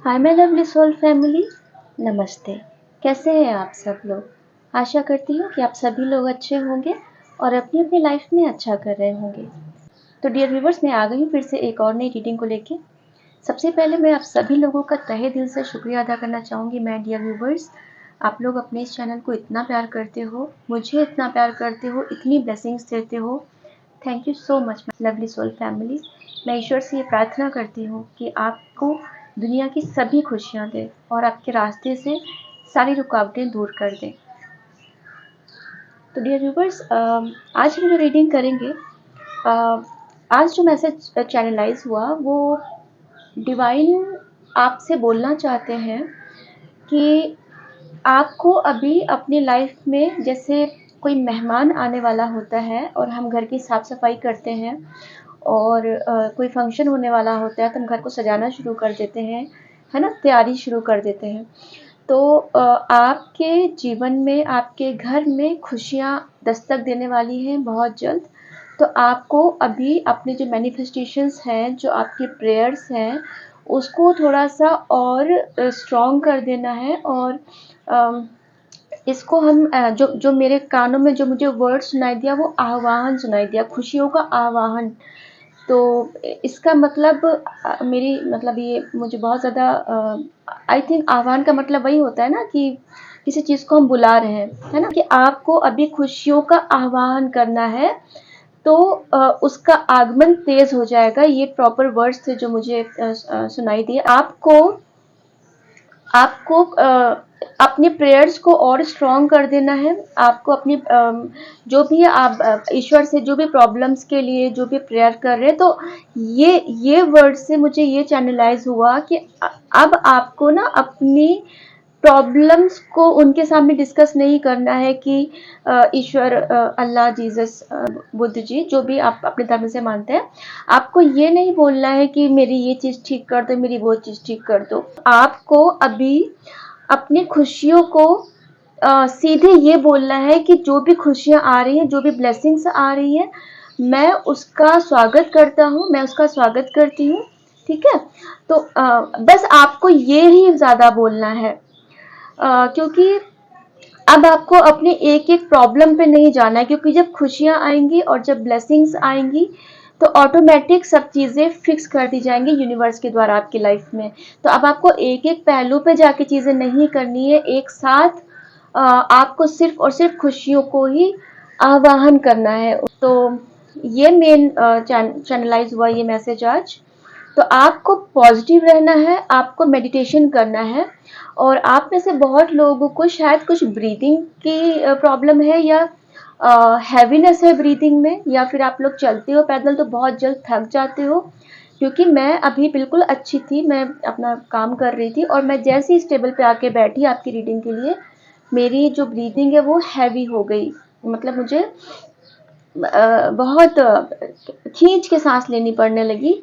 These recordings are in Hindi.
Hi my lovely soul family, नमस्ते। कैसे हैं आप सब लोग? आशा करती हूँ कि आप सभी लोग अच्छे होंगे और अपनी अपनी लाइफ में अच्छा कर रहे होंगे। तो डियर व्यूवर्स, मैं आ गई हूँ फिर से एक और नई रीडिंग को लेके। सबसे पहले मैं आप सभी लोगों का तहे दिल से शुक्रिया अदा करना चाहूँगी। मैं डियर व्यूवर्स, आप लोग अपने इस चैनल को इतना प्यार करते हो, मुझे इतना प्यार करते हो, इतनी ब्लेसिंग्स देते हो। Thank you so much my lovely soul family. मैं ईश्वर से ये प्रार्थना करती हूँ कि आपको दुनिया की सभी खुशियाँ दे और आपके रास्ते से सारी रुकावटें दूर कर दें। तो डियर व्यूवर्स, आज हम जो रीडिंग करेंगे, आज जो मैसेज चैनलाइज हुआ वो डिवाइन आपसे बोलना चाहते हैं कि आपको अभी अपनी लाइफ में जैसे कोई मेहमान आने वाला होता है और हम घर की साफ सफाई करते हैं और कोई फंक्शन होने वाला होता है तो हम घर को सजाना शुरू कर देते हैं, है ना, तैयारी शुरू कर देते हैं। तो आपके जीवन में, आपके घर में खुशियाँ दस्तक देने वाली हैं बहुत जल्द। तो आपको अभी अपने जो मैनिफेस्टेशंस हैं, जो आपके प्रेयर्स हैं, उसको थोड़ा सा और स्ट्रॉन्ग कर देना है। और अम, इसको हम जो जो मेरे कानों में जो मुझे वर्ड सुनाई दिया वो आह्वान सुनाई दिया, खुशियों का आह्वान। तो इसका मतलब मेरी मतलब ये मुझे बहुत ज़्यादा आई थिंक आह्वान का मतलब वही होता है ना कि किसी चीज़ को हम बुला रहे हैं, है ना, कि आपको अभी खुशियों का आह्वान करना है। तो उसका आगमन तेज हो जाएगा। ये प्रॉपर वर्ड्स थे जो मुझे सुनाई दिए। आपको आपको अपने प्रेयर्स को और स्ट्रॉन्ग कर देना है। आपको अपनी जो भी आप ईश्वर से जो भी प्रॉब्लम्स के लिए जो भी प्रेयर कर रहे हैं, तो ये वर्ड से मुझे ये चैनलाइज हुआ कि अब आपको ना अपनी प्रॉब्लम्स को उनके सामने डिस्कस नहीं करना है कि ईश्वर, अल्लाह, जीसस, बुद्ध जी, जो भी आप अपने धर्म से मानते हैं, आपको ये नहीं बोलना है कि मेरी ये चीज़ ठीक कर दो, मेरी वो चीज़ ठीक कर दो। आपको अभी अपनी खुशियों को सीधे ये बोलना है कि जो भी खुशियाँ आ रही हैं, जो भी ब्लेसिंग्स आ रही हैं, मैं उसका स्वागत करता हूँ, मैं उसका स्वागत करती हूँ। ठीक है? तो बस आपको ये ही ज़्यादा बोलना है, क्योंकि अब आपको अपने एक एक प्रॉब्लम पे नहीं जाना है, क्योंकि जब खुशियाँ आएंगी और जब ब्लेसिंग्स आएंगी तो ऑटोमेटिक सब चीज़ें फिक्स कर दी जाएंगी यूनिवर्स के द्वारा आपकी लाइफ में। तो अब आपको एक एक पहलू पे जाके चीज़ें नहीं करनी है, एक साथ आपको सिर्फ और सिर्फ खुशियों को ही आवाहन करना है। तो ये मेन चैनलाइज हुआ ये मैसेज आज। तो आपको पॉजिटिव रहना है, आपको मेडिटेशन करना है। और आप में से बहुत लोगों को शायद कुछ ब्रीदिंग की प्रॉब्लम है, या हैवीनेस है ब्रीदिंग में, या फिर आप लोग चलते हो पैदल तो बहुत जल्द थक जाते हो। क्योंकि मैं अभी बिल्कुल अच्छी थी, मैं अपना काम कर रही थी और मैं जैसे ही इस टेबल पे आके बैठी आपकी रीडिंग के लिए, मेरी जो ब्रीदिंग है वो हैवी हो गई। मतलब मुझे बहुत खींच के सांस लेनी पड़ने लगी।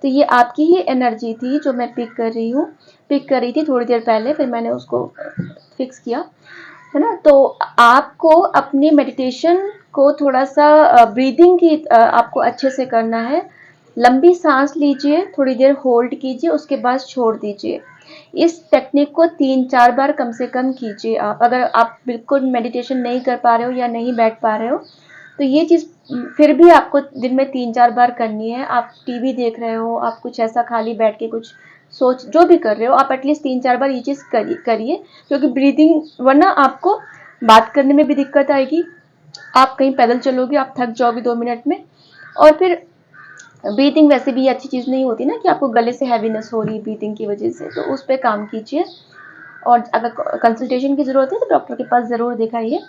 तो ये आपकी ही एनर्जी थी जो मैं पिक कर रही थी थोड़ी देर पहले, फिर मैंने उसको फिक्स किया, है ना। तो आपको अपनी मेडिटेशन को थोड़ा सा ब्रीदिंग की आपको अच्छे से करना है। लंबी सांस लीजिए, थोड़ी देर होल्ड कीजिए, उसके बाद छोड़ दीजिए। इस टेक्निक को 3-4 बार कम से कम कीजिए। आप अगर आप बिल्कुल मेडिटेशन नहीं कर पा रहे हो या नहीं बैठ पा रहे हो, तो ये चीज़ फिर भी आपको दिन में 3-4 बार करनी है। आप टीवी देख रहे हो, आप कुछ ऐसा खाली बैठ के कुछ सोच जो भी कर रहे हो, आप एटलीस्ट 3-4 बार ये चीज़ करिए। क्योंकि ब्रीदिंग, वरना आपको बात करने में भी दिक्कत आएगी। आप कहीं पैदल चलोगे, आप थक जाओगे 2 मिनट में। और फिर ब्रीदिंग वैसे भी अच्छी चीज़ नहीं होती ना, कि आपको गले से हैवीनेस हो रही है ब्रीदिंग की वजह से, तो उस पर काम कीजिए। और अगर कंसल्टेशन की ज़रूरत है तो डॉक्टर के पास ज़रूर दिखाइए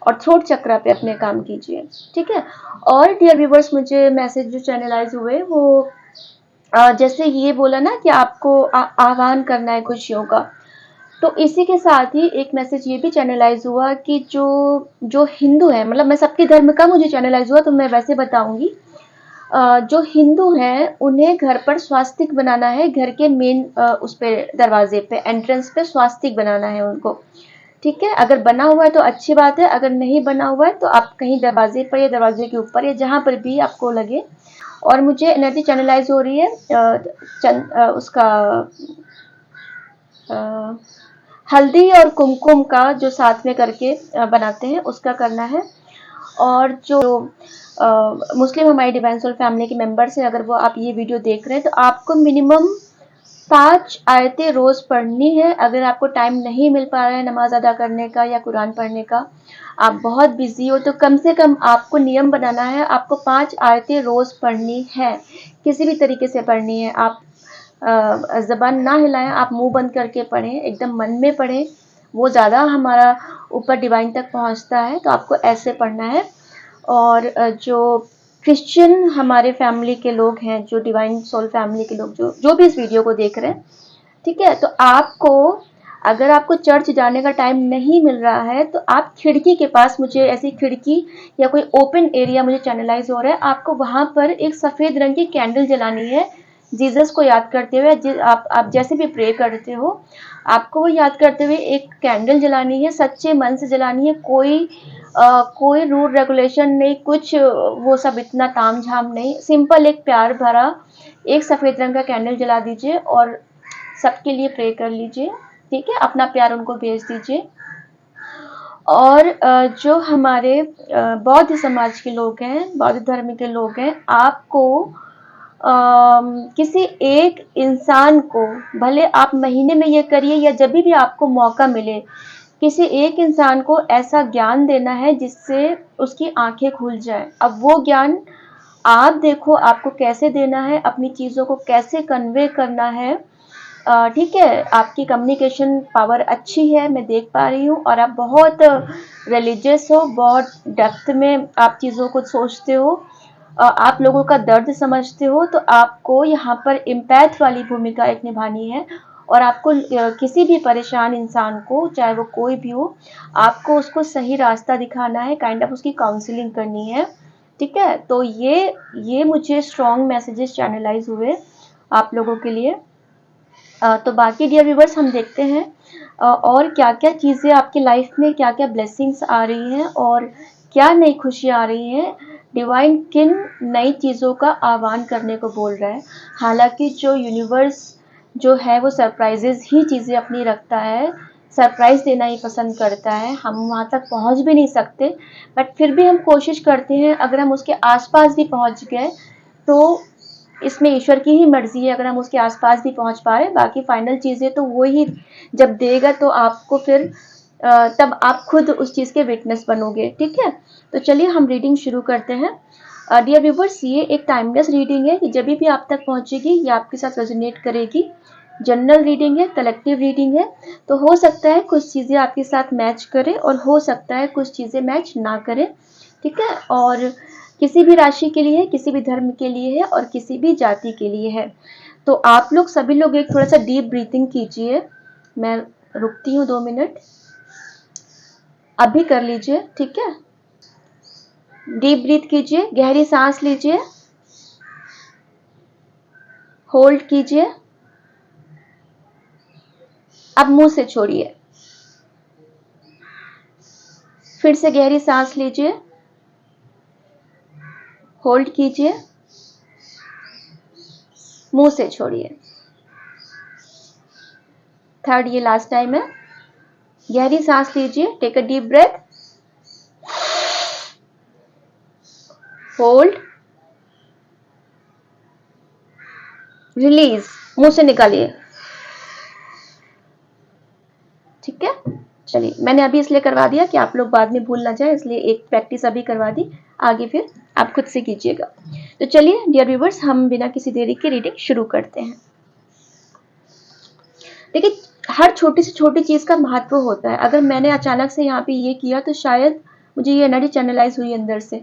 और थ्रोट चक्रा पे अपने काम कीजिए। ठीक है? और डियर व्यूवर्स, मुझे मैसेज जो चैनलाइज हुए वो जैसे ये बोला ना कि आपको आह्वान करना है खुशियों का, तो इसी के साथ ही एक मैसेज ये भी चैनलाइज हुआ कि जो जो हिंदू है, मतलब मैं सबके धर्म का मुझे चैनलाइज हुआ तो मैं वैसे बताऊंगी। जो हिंदू हैं उन्हें घर पर स्वास्तिक बनाना है, घर के मेन उस पे दरवाजे पे, एंट्रेंस पे स्वास्तिक बनाना है उनको। ठीक है? अगर बना हुआ है तो अच्छी बात है, अगर नहीं बना हुआ है तो आप कहीं दरवाजे पर या दरवाजे के ऊपर या जहाँ पर भी आपको लगे। और मुझे एनर्जी चैनलाइज हो रही है उसका हल्दी और कुमकुम का जो साथ में करके बनाते हैं उसका करना है। और जो मुस्लिम हमारी डिवाइन सोल फैमिली के मेंबर्स हैं, अगर वो आप ये वीडियो देख रहे हैं तो आपको मिनिमम 5 आयतें रोज़ पढ़नी है। अगर आपको टाइम नहीं मिल पा रहा है नमाज अदा करने का या कुरान पढ़ने का, आप बहुत बिजी हो, तो कम से कम आपको नियम बनाना है, आपको 5 आयतें रोज़ पढ़नी है, किसी भी तरीके से पढ़नी है। आप ज़बान ना हिलाएं, आप मुंह बंद करके पढ़ें, एकदम मन में पढ़ें, वो ज़्यादा हमारा ऊपर डिवाइन तक पहुंचता है। तो आपको ऐसे पढ़ना है। और जो क्रिश्चियन हमारे फैमिली के लोग हैं, जो डिवाइन सोल फैमिली के लोग जो भी इस वीडियो को देख रहे हैं, ठीक है, तो आपको, अगर आपको चर्च जाने का टाइम नहीं मिल रहा है तो आप खिड़की के पास, मुझे ऐसी खिड़की या कोई ओपन एरिया मुझे चैनलाइज हो रहा है, आपको वहां पर एक सफेद रंग की कैंडल जलानी है। जीसस को याद करते हुए, आप जैसे भी प्रे करते हो, आपको वो याद करते हुए एक कैंडल जलानी है, सच्चे मन से जलानी है। कोई रूल रेगुलेशन नहीं, कुछ वो सब इतना ताम झाम नहीं, सिंपल एक प्यार भरा एक सफेद रंग का कैंडल जला दीजिए और सबके लिए प्रे कर लीजिए। ठीक है, अपना प्यार उनको भेज दीजिए। और जो हमारे बौद्ध समाज के लोग हैं, बौद्ध धर्म के लोग हैं, आपको किसी एक इंसान को, भले आप महीने में ये करिए या जब भी आपको मौका मिले, किसी एक इंसान को ऐसा ज्ञान देना है जिससे उसकी आंखें खुल जाए। अब वो ज्ञान आप देखो आपको कैसे देना है, अपनी चीज़ों को कैसे कन्वे करना है। ठीक है, आपकी कम्युनिकेशन पावर अच्छी है, मैं देख पा रही हूँ, और आप बहुत रिलीजियस हो, बहुत डेप्थ में आप चीज़ों को सोचते हो, आप लोगों का दर्द समझते हो। तो आपको यहाँ पर इम्पैथ वाली भूमिका एक निभानी है, और आपको किसी भी परेशान इंसान को, चाहे वो कोई भी हो, आपको उसको सही रास्ता दिखाना है, काइंड ऑफ उसकी काउंसलिंग करनी है। ठीक है, तो ये मुझे स्ट्रॉन्ग मैसेजेस चैनलाइज हुए आप लोगों के लिए। तो बाकी डियर व्यूवर्स, हम देखते हैं और क्या क्या चीज़ें आपकी लाइफ में, क्या क्या ब्लेसिंग्स आ रही हैं और क्या नई खुशियाँ आ रही हैं। डिवाइन किन नई चीज़ों का आह्वान करने को बोल रहा है। हालांकि जो यूनिवर्स जो है वो सरप्राइजेज ही चीज़ें अपनी रखता है, सरप्राइज देना ही पसंद करता है। हम वहाँ तक पहुँच भी नहीं सकते, बट फिर भी हम कोशिश करते हैं। अगर हम उसके आसपास भी पहुँच गए तो इसमें ईश्वर की ही मर्जी है, अगर हम उसके आसपास भी पहुंच पा रहे। बाकी फाइनल चीज़ें तो वो ही जब देगा, तो आपको फिर तब आप खुद उस चीज़ के विटनेस बनोगे। ठीक है, तो चलिए हम रीडिंग शुरू करते हैं। डियर व्यूवर्स, ये एक टाइमलेस रीडिंग है कि जब भी आप तक पहुंचेगी ये आपके साथ रेजोनेट करेगी। जनरल रीडिंग है, कलेक्टिव रीडिंग है, तो हो सकता है कुछ चीज़ें आपके साथ मैच करें और हो सकता है कुछ चीज़ें मैच ना करें। ठीक है, और किसी भी राशि के लिए है, किसी भी धर्म के लिए है और किसी भी जाति के लिए है। तो आप लोग सभी लोग एक थोड़ा सा डीप ब्रीथिंग कीजिए। मैं रुकती हूँ 2 मिनट, अभी कर लीजिए। ठीक है, डीप ब्रीथ कीजिए, गहरी सांस लीजिए, होल्ड कीजिए, अब मुंह से छोड़िए। फिर से गहरी सांस लीजिए, होल्ड कीजिए, मुंह से छोड़िए। थर्ड, ये लास्ट टाइम है। गहरी सांस लीजिए, take a deep breath, hold, release, मुंह से निकालिए। ठीक है, चलिए, मैंने अभी इसलिए करवा दिया कि आप लोग बाद में भूल ना जाए, इसलिए एक प्रैक्टिस अभी करवा दी, आगे फिर आप खुद से कीजिएगा। तो चलिए डियर व्यूवर्स, हम बिना किसी देरी के रीडिंग शुरू करते हैं। देखिए, हर छोटी से छोटी चीज़ का महत्व होता है। अगर मैंने अचानक से यहाँ पे ये किया तो शायद मुझे ये एनर्जी चैनलाइज हुई अंदर से,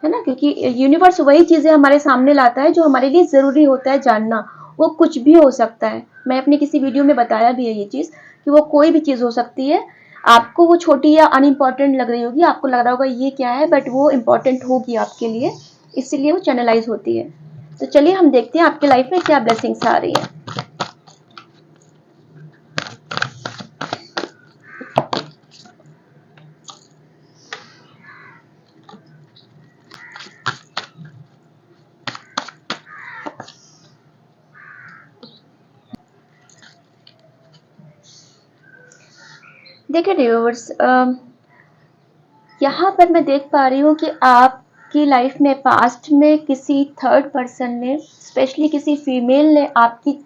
है ना, क्योंकि यूनिवर्स वही चीज़ें हमारे सामने लाता है जो हमारे लिए ज़रूरी होता है जानना। वो कुछ भी हो सकता है, मैं अपनी किसी वीडियो में बताया भी है ये चीज़, कि वो कोई भी चीज़ हो सकती है। आपको वो छोटी या अनइम्पॉर्टेंट लग रही होगी, आपको लग रहा होगा ये क्या है, बट वो इम्पॉर्टेंट होगी आपके लिए, इसीलिए वो चैनलाइज होती है। तो चलिए हम देखते हैं आपके लाइफ में क्या ब्लेसिंग्स आ रही है। देखिए व्यूअर्स, यहाँ पर मैं देख पा रही हूँ कि आपकी लाइफ में पास्ट में किसी थर्ड पर्सन ने, स्पेशली किसी फीमेल ने आपकी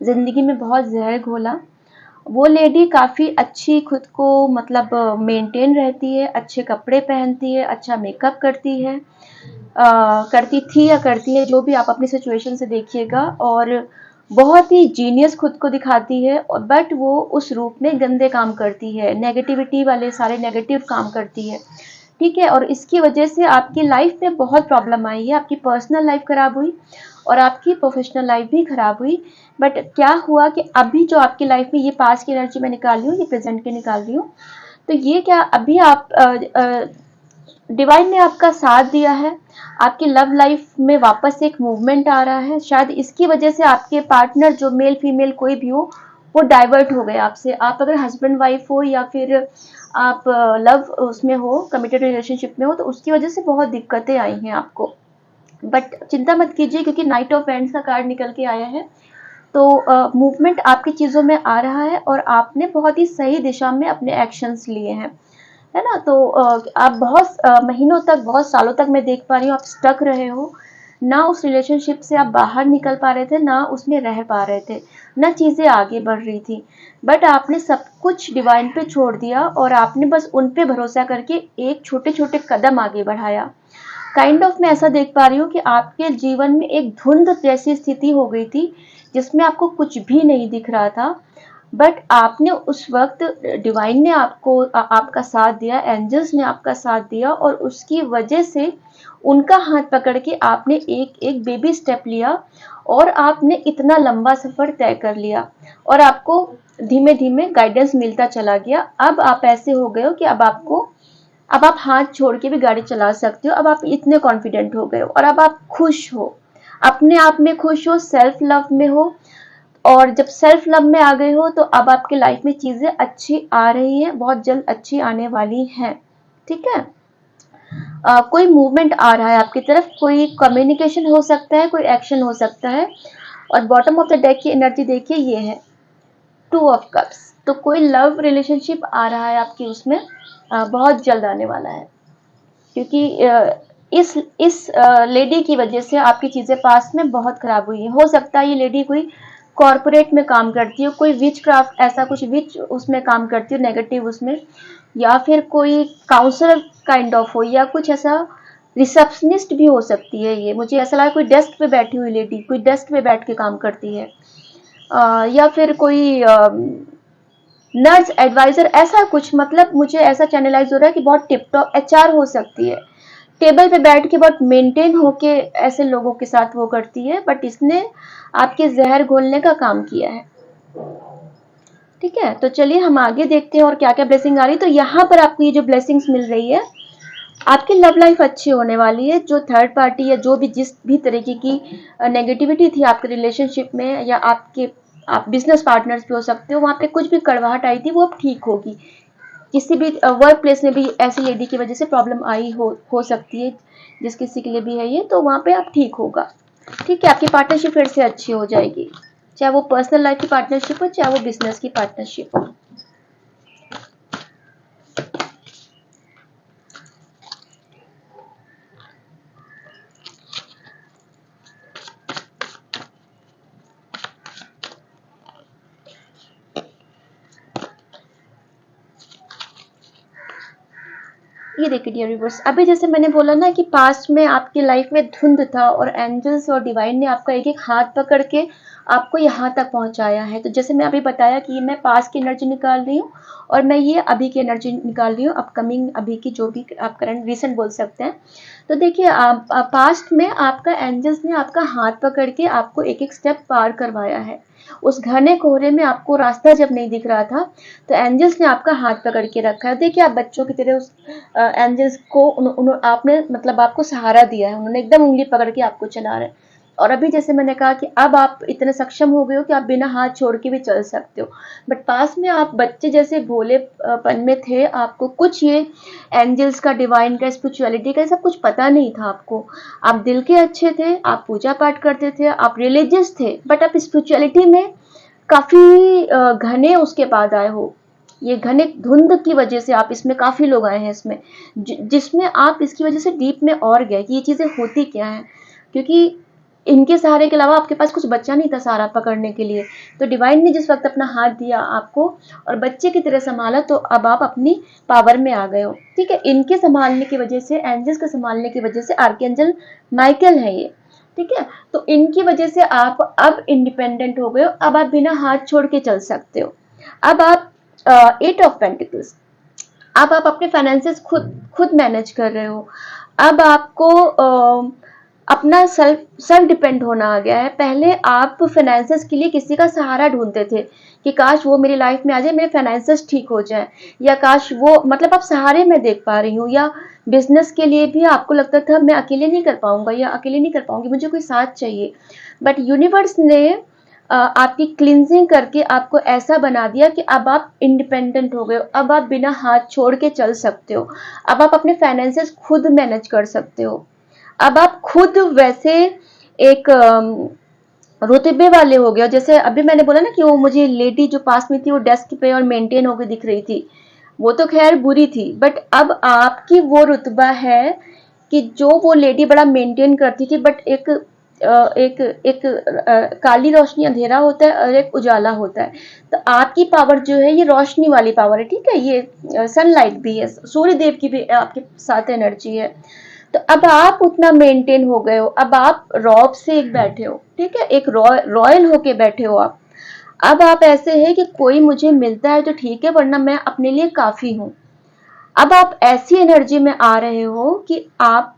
ज़िंदगी में बहुत ज़हर घोला। वो लेडी काफ़ी अच्छी खुद को मतलब मेंटेन रहती है, अच्छे कपड़े पहनती है, अच्छा मेकअप करती है, करती थी या करती है, जो भी आप अपनी सिचुएशन से देखिएगा, और बहुत ही जीनियस खुद को दिखाती है, और बट वो उस रूप में गंदे काम करती है, नेगेटिविटी वाले सारे नेगेटिव काम करती है। ठीक है, और इसकी वजह से आपकी लाइफ में बहुत प्रॉब्लम आई है, आपकी पर्सनल लाइफ खराब हुई और आपकी प्रोफेशनल लाइफ भी खराब हुई। बट क्या हुआ कि अभी जो आपकी लाइफ में ये पास्ट की एनर्जी मैं निकाल रही हूँ, ये प्रेजेंट की निकाल रही हूँ, तो ये क्या अभी आप डिवाइन ने आपका साथ दिया है, आपकी लव लाइफ में वापस एक मूवमेंट आ रहा है। शायद इसकी वजह से आपके पार्टनर, जो मेल फीमेल कोई भी हो, वो डाइवर्ट हो गए आपसे। आप अगर हस्बैंड वाइफ हो या फिर आप लव उसमें हो, कमिटेड रिलेशनशिप में हो, तो उसकी वजह से बहुत दिक्कतें आई हैं आपको। बट चिंता मत कीजिए, क्योंकि नाइट ऑफ एंड्स का कार्ड निकल के आया है, तो मूवमेंट आपकी चीज़ों में आ रहा है और आपने बहुत ही सही दिशा में अपने एक्शंस लिए हैं, है ना। तो आप बहुत महीनों तक, बहुत सालों तक मैं देख पा रही हूँ आप स्टक रहे हो, ना उस रिलेशनशिप से आप बाहर निकल पा रहे थे, ना उसमें रह पा रहे थे, ना चीज़ें आगे बढ़ रही थी। बट आपने सब कुछ डिवाइन पे छोड़ दिया और आपने बस उन पे भरोसा करके एक छोटे छोटे कदम आगे बढ़ाया। काइंड ऑफ मैं ऐसा देख पा रही हूँ कि आपके जीवन में एक धुंध जैसी स्थिति हो गई थी, जिसमें आपको कुछ भी नहीं दिख रहा था। बट आपने उस वक्त, डिवाइन ने आपको आपका साथ दिया, एंजल्स ने आपका साथ दिया, और उसकी वजह से उनका हाथ पकड़ के आपने एक एक बेबी स्टेप लिया और आपने इतना लंबा सफ़र तय कर लिया, और आपको धीमे धीमे गाइडेंस मिलता चला गया। अब आप ऐसे हो गए हो कि अब आप हाथ छोड़ के भी गाड़ी चला सकते हो। अब आप इतने कॉन्फिडेंट हो गए हो और अब आप खुश हो, अपने आप में खुश हो, सेल्फ लव में हो। और जब सेल्फ लव में आ गए हो, तो अब आपकी लाइफ में चीज़ें अच्छी आ रही हैं, बहुत जल्द अच्छी आने वाली हैं। ठीक है, कोई मूवमेंट आ रहा है आपकी तरफ, कोई कम्युनिकेशन हो सकता है, कोई एक्शन हो सकता है। और बॉटम ऑफ द डेक की एनर्जी देखिए, ये है टू ऑफ कप्स। तो कोई लव रिलेशनशिप आ रहा है आपकी, उसमें बहुत जल्द आने वाला है, क्योंकि इस लेडी की वजह से आपकी चीज़ें पास्ट में बहुत ख़राब हुई हैं। हो सकता है ये लेडी कोई कॉरपोरेट में काम करती हो, कोई विच क्राफ्ट, ऐसा कुछ विच उसमें काम करती हो, नेगेटिव उसमें, या फिर कोई काउंसलर काइंड ऑफ हो, या कुछ ऐसा रिसेप्शनिस्ट भी हो सकती है। ये मुझे ऐसा लगा, कोई डेस्क पे बैठी हुई लेडी, कोई डेस्क पे बैठ के काम करती है, या फिर कोई नर्स एडवाइजर, ऐसा कुछ। मतलब मुझे ऐसा चैनलाइज हो रहा है कि बहुत टिप टॉप एचआर हो सकती है, टेबल पे बैठ के बहुत मेंटेन होके ऐसे लोगों के साथ वो करती है, बट इसने आपके जहर घोलने का काम किया है। ठीक है, तो चलिए हम आगे देखते हैं और क्या क्या ब्लेसिंग आ रही है। तो यहाँ पर आपको ये जो ब्लेसिंग्स मिल रही है, आपकी लव लाइफ अच्छी होने वाली है। जो थर्ड पार्टी या जो भी जिस भी तरीके की नेगेटिविटी थी आपके रिलेशनशिप में, या आप बिजनेस पार्टनर्स भी हो सकते हो, वहाँ पे कुछ भी कड़वाहट आई थी, वो अब ठीक होगी। किसी भी वर्क प्लेस में भी ऐसी लेडी की वजह से प्रॉब्लम आई हो सकती है, जिस किसी के लिए भी है ये, तो वहाँ पे अब ठीक होगा। ठीक है, आपकी पार्टनरशिप फिर से अच्छी हो जाएगी, चाहे वो पर्सनल लाइफ की पार्टनरशिप हो, चाहे वो बिजनेस की पार्टनरशिप हो। ये देखिए डियर व्यूअर्स, अभी जैसे मैंने बोला ना कि पास्ट में आपकी लाइफ में धुंध था और एंजल्स और डिवाइन ने आपका एक एक हाथ पकड़ के आपको यहाँ तक पहुँचाया है। तो जैसे मैं अभी बताया कि मैं पास्ट की एनर्जी निकाल रही हूँ और मैं ये अभी की एनर्जी निकाल रही हूँ, अपकमिंग, अभी की, जो भी आप करंट रिसेंट बोल सकते हैं। तो देखिए, पास्ट में आपका एंजल्स ने आपका हाथ पकड़ के आपको एक एक स्टेप पार करवाया है। उस घने कोहरे में आपको रास्ता जब नहीं दिख रहा था, तो एंजल्स ने आपका हाथ पकड़ के रखा है। देखिए, आप बच्चों की तरह उस एंजल्स को आपने, मतलब आपको सहारा दिया है, उन्होंने एकदम उंगली पकड़ के आपको चला रहे हैं। और अभी जैसे मैंने कहा कि अब आप इतने सक्षम हो गए हो कि आप बिना हाथ छोड़ के भी चल सकते हो। बट पास में आप बच्चे जैसे भोलेपन में थे, आपको कुछ ये एंजल्स का, डिवाइन का, स्पिरिचुअलिटी का सब कुछ पता नहीं था आपको। आप दिल के अच्छे थे, आप पूजा पाठ करते थे, आप रिलीजियस थे, बट आप स्पिरिचुअलिटी में काफ़ी घने उसके बाद आए हो। ये घने धुंध की वजह से आप इसमें काफ़ी लोग आए हैं इसमें, जिसमें आप इसकी वजह से डीप में और गए कि ये चीज़ें होती क्या हैं, क्योंकि इनके सहारे के अलावा आपके पास कुछ बचा नहीं था सहारा पकड़ने के लिए। तो डिवाइन ने जिस वक्त अपना हाथ दिया आपको और बच्चे की तरह संभाला, तो अब आप अपनी पावर में आ गए हो। ठीक है, इनके संभालने की वजह से, एंजल्स के संभालने की वजह से, आर्कएंजल माइकल है ये। ठीक है, तो इनकी वजह से आप अब इंडिपेंडेंट हो गए हो। अब आप बिना हाथ छोड़ के चल सकते हो। अब आप 8 ऑफ पेंटिकल्स, अब आप अपने फाइनेंसेस खुद खुद मैनेज कर रहे हो। अब आपको अपना सेल्फ डिपेंड होना आ गया है। पहले आप फाइनेंसेस के लिए किसी का सहारा ढूंढते थे कि काश वो मेरी लाइफ में आ जाए, मेरे फाइनेंसेस ठीक हो जाए, या काश वो, मतलब आप सहारे में देख पा रही हूँ। या बिजनेस के लिए भी आपको लगता था मैं अकेले नहीं कर पाऊंगा या अकेले नहीं कर पाऊंगी, मुझे कोई साथ चाहिए। बट यूनिवर्स ने आपकी क्लिनजिंग करके आपको ऐसा बना दिया कि अब आप इंडिपेंडेंट हो गए हो। अब आप बिना हाथ छोड़ के चल सकते हो। अब आप अपने फाइनेंसेस खुद मैनेज कर सकते हो। अब आप खुद वैसे एक रुतबे वाले हो गए हो। जैसे अभी मैंने बोला ना कि वो मुझे लेडी जो पास में थी वो डेस्क पे और मेंटेन होकर दिख रही थी, वो तो खैर बुरी थी, बट अब आपकी वो रुतबा है कि जो वो लेडी बड़ा मेंटेन करती थी, बट एक काली रोशनी अंधेरा होता है और एक उजाला होता है। तो आपकी पावर जो है ये रोशनी वाली पावर है। ठीक है, ये सनलाइट भी है, सूर्य देव की भी आपके साथ एनर्जी है। तो अब आप उतना मेंटेन हो गए हो। अब आप रॉब से एक बैठे हो। ठीक है, एक रॉयल होके बैठे हो आप। अब आप ऐसे हैं कि कोई मुझे मिलता है तो ठीक है, वरना मैं अपने लिए काफी हूं। अब आप ऐसी एनर्जी में आ रहे हो कि आप,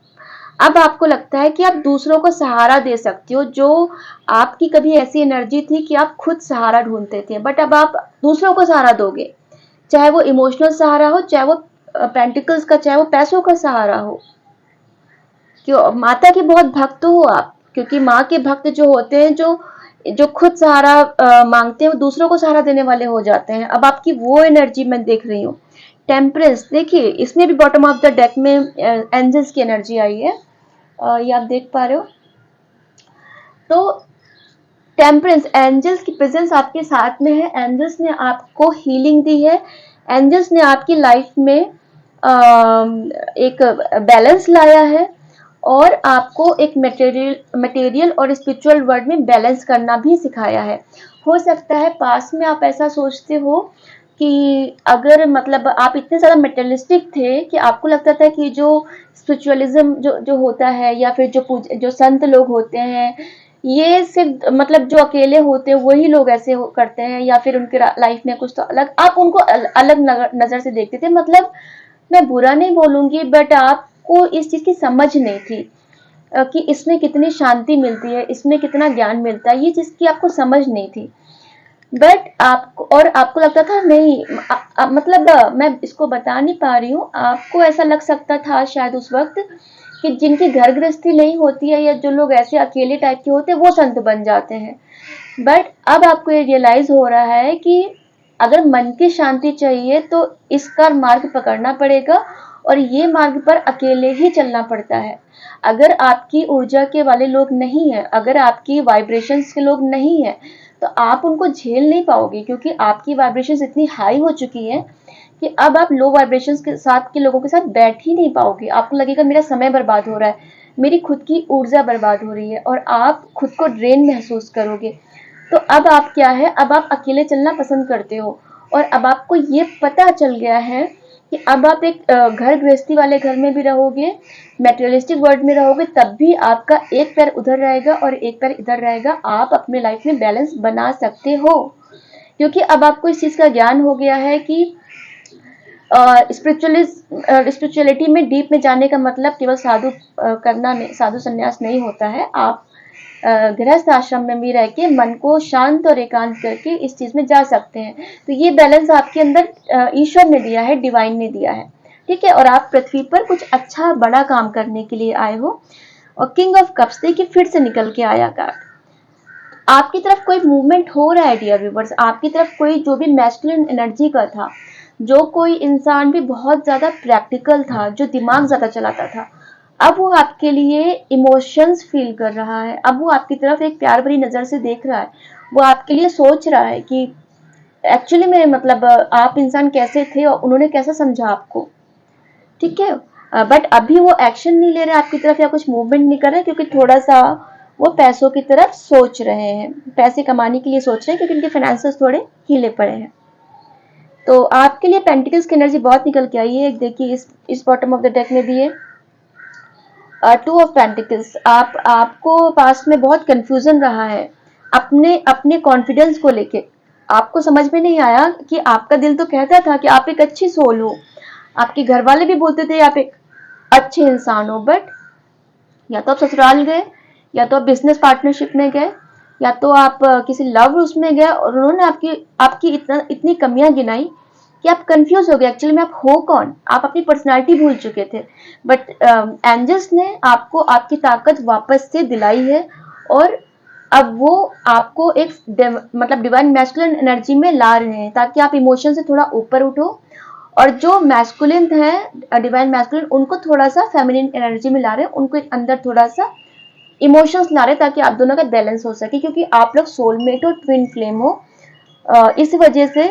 अब आपको लगता है कि आप दूसरों को सहारा दे सकते हो। जो आपकी कभी ऐसी एनर्जी थी कि आप खुद सहारा ढूंढते थे, बट अब आप दूसरों को सहारा दोगे, चाहे वो इमोशनल सहारा हो, चाहे वो पेंटिकल्स का, चाहे वो पैसों का सहारा हो। क्यों माता के बहुत भक्त हो आप, क्योंकि माँ के भक्त जो होते हैं, जो जो खुद सहारा मांगते हैं, वो दूसरों को सहारा देने वाले हो जाते हैं। अब आपकी वो एनर्जी मैं देख रही हूँ। टेम्परेंस, देखिए इसमें भी बॉटम ऑफ द डेक में एंजल्स की एनर्जी आई है, ये आप देख पा रहे हो। तो टेम्परेंस, एंजल्स की प्रेजेंस आपके साथ में है। एंजल्स ने आपको हीलिंग दी है। एंजल्स ने आपकी लाइफ में एक बैलेंस लाया है और आपको एक मटेरियल और स्पिरिचुअल वर्ल्ड में बैलेंस करना भी सिखाया है। हो सकता है पास में आप ऐसा सोचते हो कि अगर, मतलब आप इतने ज़्यादा मटेरियलिस्टिक थे कि आपको लगता था कि जो स्पिरिचुअलिज्म जो जो होता है, या फिर जो संत लोग होते हैं, ये सिर्फ, मतलब जो अकेले होते हैं वही लोग ऐसे करते हैं, या फिर उनके लाइफ में कुछ तो अलग, आप उनको अलग नज़र से देखते थे। मतलब मैं बुरा नहीं बोलूंगी, बट आपको इस चीज़ की समझ नहीं थी कि इसमें कितनी शांति मिलती है, इसमें कितना ज्ञान मिलता है, ये चीज़ की आपको समझ नहीं थी। बट आपको, और आपको लगता था नहीं, मतलब मैं इसको बता नहीं पा रही हूँ, आपको ऐसा लग सकता था शायद उस वक्त कि जिनकी घर गृहस्थी नहीं होती है, या जो लोग ऐसे अकेले टाइप के होते हैं, वो संत बन जाते हैं। बट अब आपको ये रियलाइज हो रहा है कि अगर मन की शांति चाहिए तो इसका मार्ग पकड़ना पड़ेगा, और ये मार्ग पर अकेले ही चलना पड़ता है। अगर आपकी ऊर्जा के वाले लोग नहीं है, अगर आपकी वाइब्रेशंस के लोग नहीं है, तो आप उनको झेल नहीं पाओगे, क्योंकि आपकी वाइब्रेशंस इतनी हाई हो चुकी है कि अब आप लो वाइब्रेशंस के साथ के लोगों के साथ बैठ ही नहीं पाओगे। आपको लगेगा मेरा समय बर्बाद हो रहा है, मेरी खुद की ऊर्जा बर्बाद हो रही है, और आप खुद को ड्रेन महसूस करोगे। तो अब आप क्या है, अब आप अकेले चलना पसंद करते हो। और अब आपको ये पता चल गया है कि अब आप एक घर गृहस्थी वाले घर में भी रहोगे, मेटेरियलिस्टिक वर्ल्ड में रहोगे, तब भी आपका एक पैर उधर रहेगा और एक पैर इधर रहेगा। आप अपने लाइफ में बैलेंस बना सकते हो, क्योंकि अब आपको इस चीज़ का ज्ञान हो गया है कि स्पिरिचुअलिटी में डीप में जाने का मतलब केवल साधु करना नहीं, साधु संन्यास नहीं होता है। आप गृहस्थ आश्रम में भी रह के मन को शांत और एकांत करके इस चीज में जा सकते हैं। तो ये बैलेंस आपके अंदर ईश्वर ने दिया है, डिवाइन ने दिया है। ठीक है, और आप पृथ्वी पर कुछ अच्छा बड़ा काम करने के लिए आए हो। और किंग ऑफ कप्स, देखिए फिर से निकल के आया कार्ड। आपकी तरफ कोई मूवमेंट हो रहा है डियर व्यूअर्स, आपकी तरफ कोई जो भी मैस्कुलिन एनर्जी का था, जो कोई इंसान भी बहुत ज्यादा प्रैक्टिकल था, जो दिमाग ज्यादा चलाता था, अब वो आपके लिए इमोशंस फील कर रहा है। अब वो आपकी तरफ एक प्यार भरी नजर से देख रहा है। वो आपके लिए सोच रहा है कि एक्चुअली में मतलब आप इंसान कैसे थे और उन्होंने कैसा समझा आपको, ठीक है। बट अभी वो एक्शन नहीं ले रहे आपकी तरफ या कुछ मूवमेंट नहीं कर रहे, क्योंकि थोड़ा सा वो पैसों की तरफ सोच रहे हैं, पैसे कमाने के लिए सोच रहे हैं, क्योंकि उनके फाइनेंसेस थोड़े हिले पड़े हैं। तो आपके लिए पेंटिकल्स की एनर्जी बहुत निकल के आई है। देखिए इस बॉटम ऑफ द डेक में भी है टू ऑफ पेंटिकल्स। आपको पास्ट में बहुत कंफ्यूजन रहा है अपने अपने कॉन्फिडेंस को लेके। आपको समझ में नहीं आया कि आपका दिल तो कहता था कि आप एक अच्छी सोल हो, आपके घर वाले भी बोलते थे आप एक अच्छे इंसान हो, बट या तो आप ससुराल गए, या तो आप बिजनेस पार्टनरशिप में गए, या तो आप किसी लव उसमें गए और उन्होंने आपकी आपकी इतनी कमियां गिनाई कि आप कंफ्यूज हो गए एक्चुअली में आप हो कौन। आप अपनी पर्सनालिटी भूल चुके थे, बट एंजल्स ने आपको आपकी ताकत वापस से दिलाई है, और अब वो आपको एक मतलब डिवाइन मैस्कुलिन एनर्जी में ला रहे हैं, ताकि आप इमोशन से थोड़ा ऊपर उठो, और जो मैस्कुलिन है डिवाइन मैस्कुलिन उनको थोड़ा सा फेमिनिन एनर्जी में ला रहे हैं, उनको अंदर थोड़ा सा इमोशंस ला रहे हैं, ताकि आप दोनों का बैलेंस हो सके, क्योंकि आप लोग सोलमेट हो, ट्विन फ्लेम हो। इस वजह से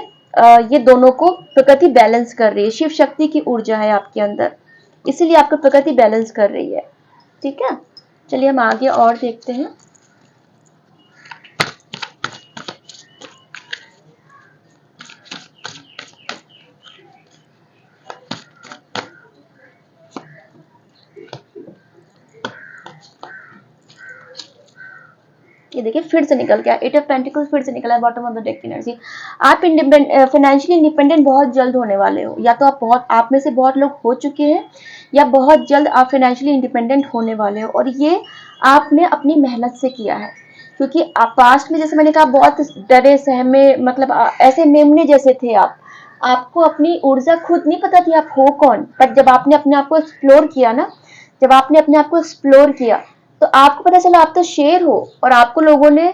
ये दोनों को प्रकृति बैलेंस कर रही है, शिव शक्ति की ऊर्जा है आपके अंदर, इसीलिए आपको प्रकृति बैलेंस कर रही है, ठीक है। चलिए हम आगे और देखते हैं। ये देखिए फिर से निकल गया एट ऑफ पेंटिकल्स, फिर से निकला है बॉटम ऑफ द डेक की एनर्जी। आप फाइनेंशियली इंडिपेंडेंट बहुत जल्द होने वाले हो, या तो आप में से बहुत लोग हो चुके हैं, या बहुत जल्द आप फाइनेंशियली इंडिपेंडेंट होने वाले हो, और ये आपने अपनी मेहनत से किया है। क्योंकि आप पास्ट में जैसे मैंने कहा बहुत डरे सहमे, मतलब ऐसे मेमने जैसे थे आप, आपको अपनी ऊर्जा खुद नहीं पता थी आप हो कौन। पर जब आपने अपने आप को एक्सप्लोर किया ना, जब आपने अपने आप को एक्सप्लोर किया, तो आपको पता चला आप तो शेर हो, और आपको लोगों ने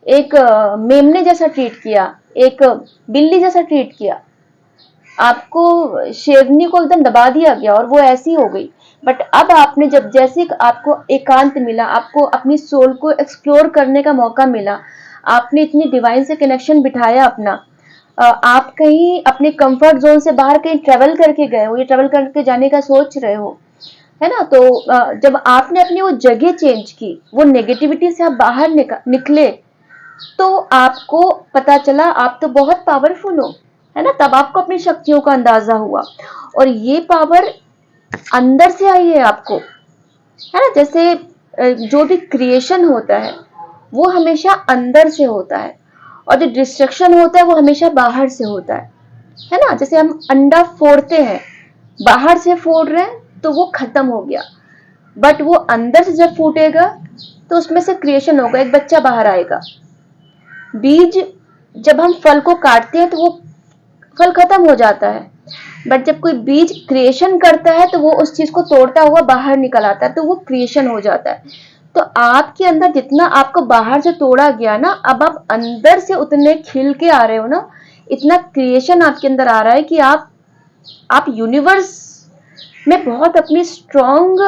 एक मेमने जैसा ट्रीट किया, एक बिल्ली जैसा ट्रीट किया, आपको शेरनी को एकदम दबा दिया गया और वो ऐसी हो गई। बट अब आपने जब जैसे आपको एकांत मिला, आपको अपनी सोल को एक्सप्लोर करने का मौका मिला, आपने इतनी डिवाइन से कनेक्शन बिठाया अपना, आप कहीं अपने कंफर्ट जोन से बाहर कहीं ट्रेवल करके गए हो, ये ट्रेवल करके जाने का सोच रहे हो, है ना। तो जब आपने अपनी वो जगह चेंज की, वो नेगेटिविटी से आप बाहर निकले, तो आपको पता चला आप तो बहुत पावरफुल हो, है ना। तब आपको अपनी शक्तियों का अंदाजा हुआ, और ये पावर अंदर से आई है आपको, है ना। जैसे जो भी क्रिएशन होता है वो हमेशा अंदर से होता है, और जो डिस्ट्रक्शन होता है वो हमेशा बाहर से होता है ना। जैसे हम अंडा फोड़ते हैं, बाहर से फोड़ रहे हैं तो वो खत्म हो गया, बट वो अंदर से जब फूटेगा तो उसमें से क्रिएशन होगा, एक बच्चा बाहर आएगा। बीज जब हम फल को काटते हैं तो वो फल खत्म हो जाता है, बट जब कोई बीज क्रिएशन करता है तो वो उस चीज को तोड़ता हुआ बाहर निकल आता है, तो वो क्रिएशन हो जाता है। तो आपके अंदर जितना आपको बाहर से तोड़ा गया ना, अब आप अंदर से उतने खिल के आ रहे हो ना, इतना क्रिएशन आपके अंदर आ रहा है कि आप यूनिवर्स में बहुत अपनी स्ट्रॉन्ग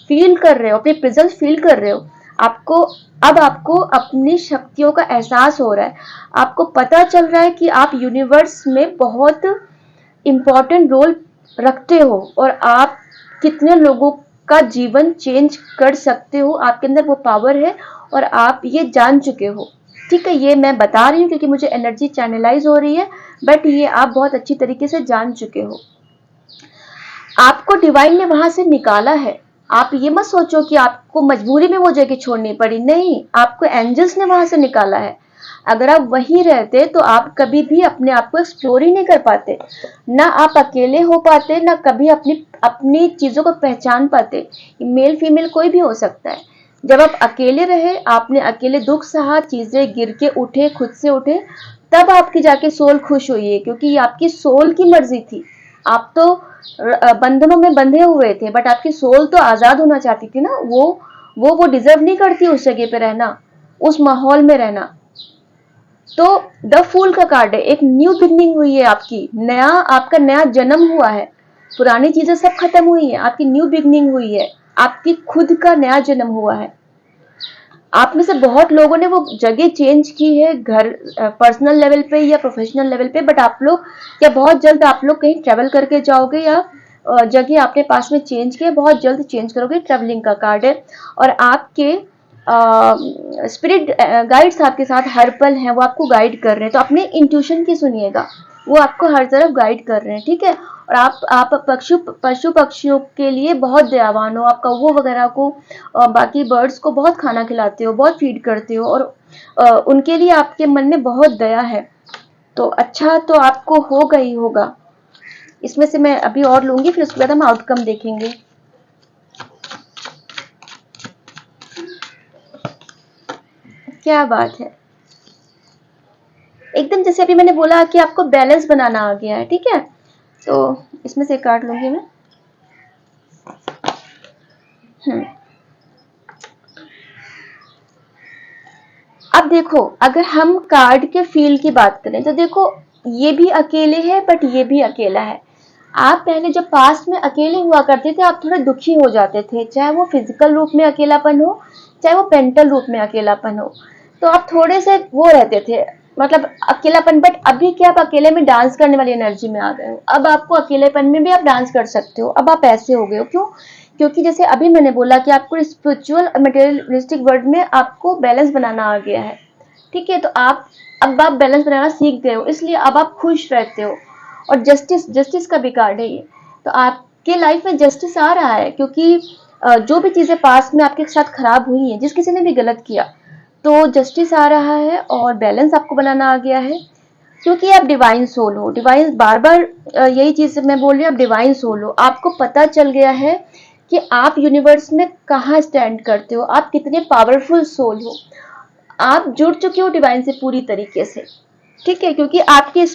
फील कर रहे हो, अपनी प्रेजेंस फील कर रहे हो। आपको अब आपको अपनी शक्तियों का एहसास हो रहा है, आपको पता चल रहा है कि आप यूनिवर्स में बहुत इम्पोर्टेंट रोल रखते हो, और आप कितने लोगों का जीवन चेंज कर सकते हो, आपके अंदर वो पावर है, और आप ये जान चुके हो, ठीक है। ये मैं बता रही हूँ क्योंकि मुझे एनर्जी चैनलाइज हो रही है, बट ये आप बहुत अच्छी तरीके से जान चुके हो। आपको डिवाइन ने वहां से निकाला है, आप ये मत सोचो कि आपको मजबूरी में वो जगह छोड़नी पड़ी, नहीं, आपको एंजल्स ने वहां से निकाला है। अगर आप वहीं रहते तो आप कभी भी अपने आप को एक्सप्लोर ही नहीं कर पाते, ना आप अकेले हो पाते, ना कभी अपनी अपनी चीजों को पहचान पाते। मेल फीमेल कोई भी हो सकता है। जब आप अकेले रहे, आपने अकेले दुख सहा, चीजें गिर के उठे, खुद से उठे, तब आपकी जाके सोल खुश हुई है, क्योंकि ये आपकी सोल की मर्जी थी। आप तो बंधनों में बंधे हुए थे, बट आपकी सोल तो आजाद होना चाहती थी ना। वो डिजर्व नहीं करती उस जगह पे रहना, उस माहौल में रहना। तो द फूल का कार्ड है, एक न्यू बिगनिंग हुई है आपकी, नया आपका नया जन्म हुआ है, पुरानी चीजें सब खत्म हुई है, आपकी न्यू बिगनिंग हुई है, आपकी खुद का नया जन्म हुआ है। आप में से बहुत लोगों ने वो जगह चेंज की है, घर पर्सनल लेवल पे या प्रोफेशनल लेवल पे, बट आप लोग या बहुत जल्द आप लोग कहीं ट्रेवल करके जाओगे या जगह आपने पास में चेंज की है, बहुत जल्द चेंज करोगे। ट्रेवलिंग का कार्ड है और आपके स्पिरिट गाइड्स आपके साथ हर पल हैं, वो आपको गाइड कर रहे हैं। तो अपने इंट्यूशन की सुनिएगा, वो आपको हर तरफ गाइड कर रहे हैं, ठीक है। और आप पशु पक्षियों के लिए बहुत दयावान हो, आप कौवों वगैरह को बाकी बर्ड्स को बहुत खाना खिलाते हो, बहुत फीड करते हो, और उनके लिए आपके मन में बहुत दया है। तो अच्छा तो आपको होगा ही होगा। इसमें से मैं अभी और लूंगी, फिर उसके बाद हम आउटकम देखेंगे। क्या बात है, एकदम जैसे अभी मैंने बोला कि आपको बैलेंस बनाना आ गया है, ठीक है। तो इसमें से काट लूंगी मैं। अब देखो, अगर हम कार्ड के फील की बात करें तो देखो, ये भी अकेले है बट ये भी अकेला है। आप पहले जब पास्ट में अकेले हुआ करते थे, आप थोड़े दुखी हो जाते थे, चाहे वो फिजिकल रूप में अकेलापन हो, चाहे वो मेंटल रूप में अकेलापन हो। तो आप थोड़े से वो रहते थे, मतलब अकेलापन। बट अभी क्या, आप अकेले में डांस करने वाली एनर्जी में आ गए हो। अब आपको अकेलेपन में भी आप डांस कर सकते हो। अब आप ऐसे हो गए हो, क्यों? क्योंकि जैसे अभी मैंने बोला कि आपको स्पिरिचुअल और मटेरियलिस्टिक वर्ल्ड में आपको बैलेंस बनाना आ गया है, ठीक है। तो अब आप बैलेंस बनाना सीख गए हो, इसलिए अब आप खुश रहते हो। और जस्टिस, जस्टिस का भी कार्ड है ये। तो आपके लाइफ में जस्टिस आ रहा है, क्योंकि जो भी चीजें पास में आपके साथ खराब हुई हैं, जिस किसी ने भी गलत किया, तो जस्टिस आ रहा है और बैलेंस आपको बनाना आ गया है। क्योंकि आप डिवाइन सोल हो, डिवाइन बार बार यही चीज मैं बोल रही हूँ, आप डिवाइन सोल हो। आपको पता चल गया है कि आप यूनिवर्स में कहाँ स्टैंड करते हो, आप कितने पावरफुल सोल हो। आप जुड़ चुके हो डिवाइन से पूरी तरीके से, ठीक है। क्योंकि आपके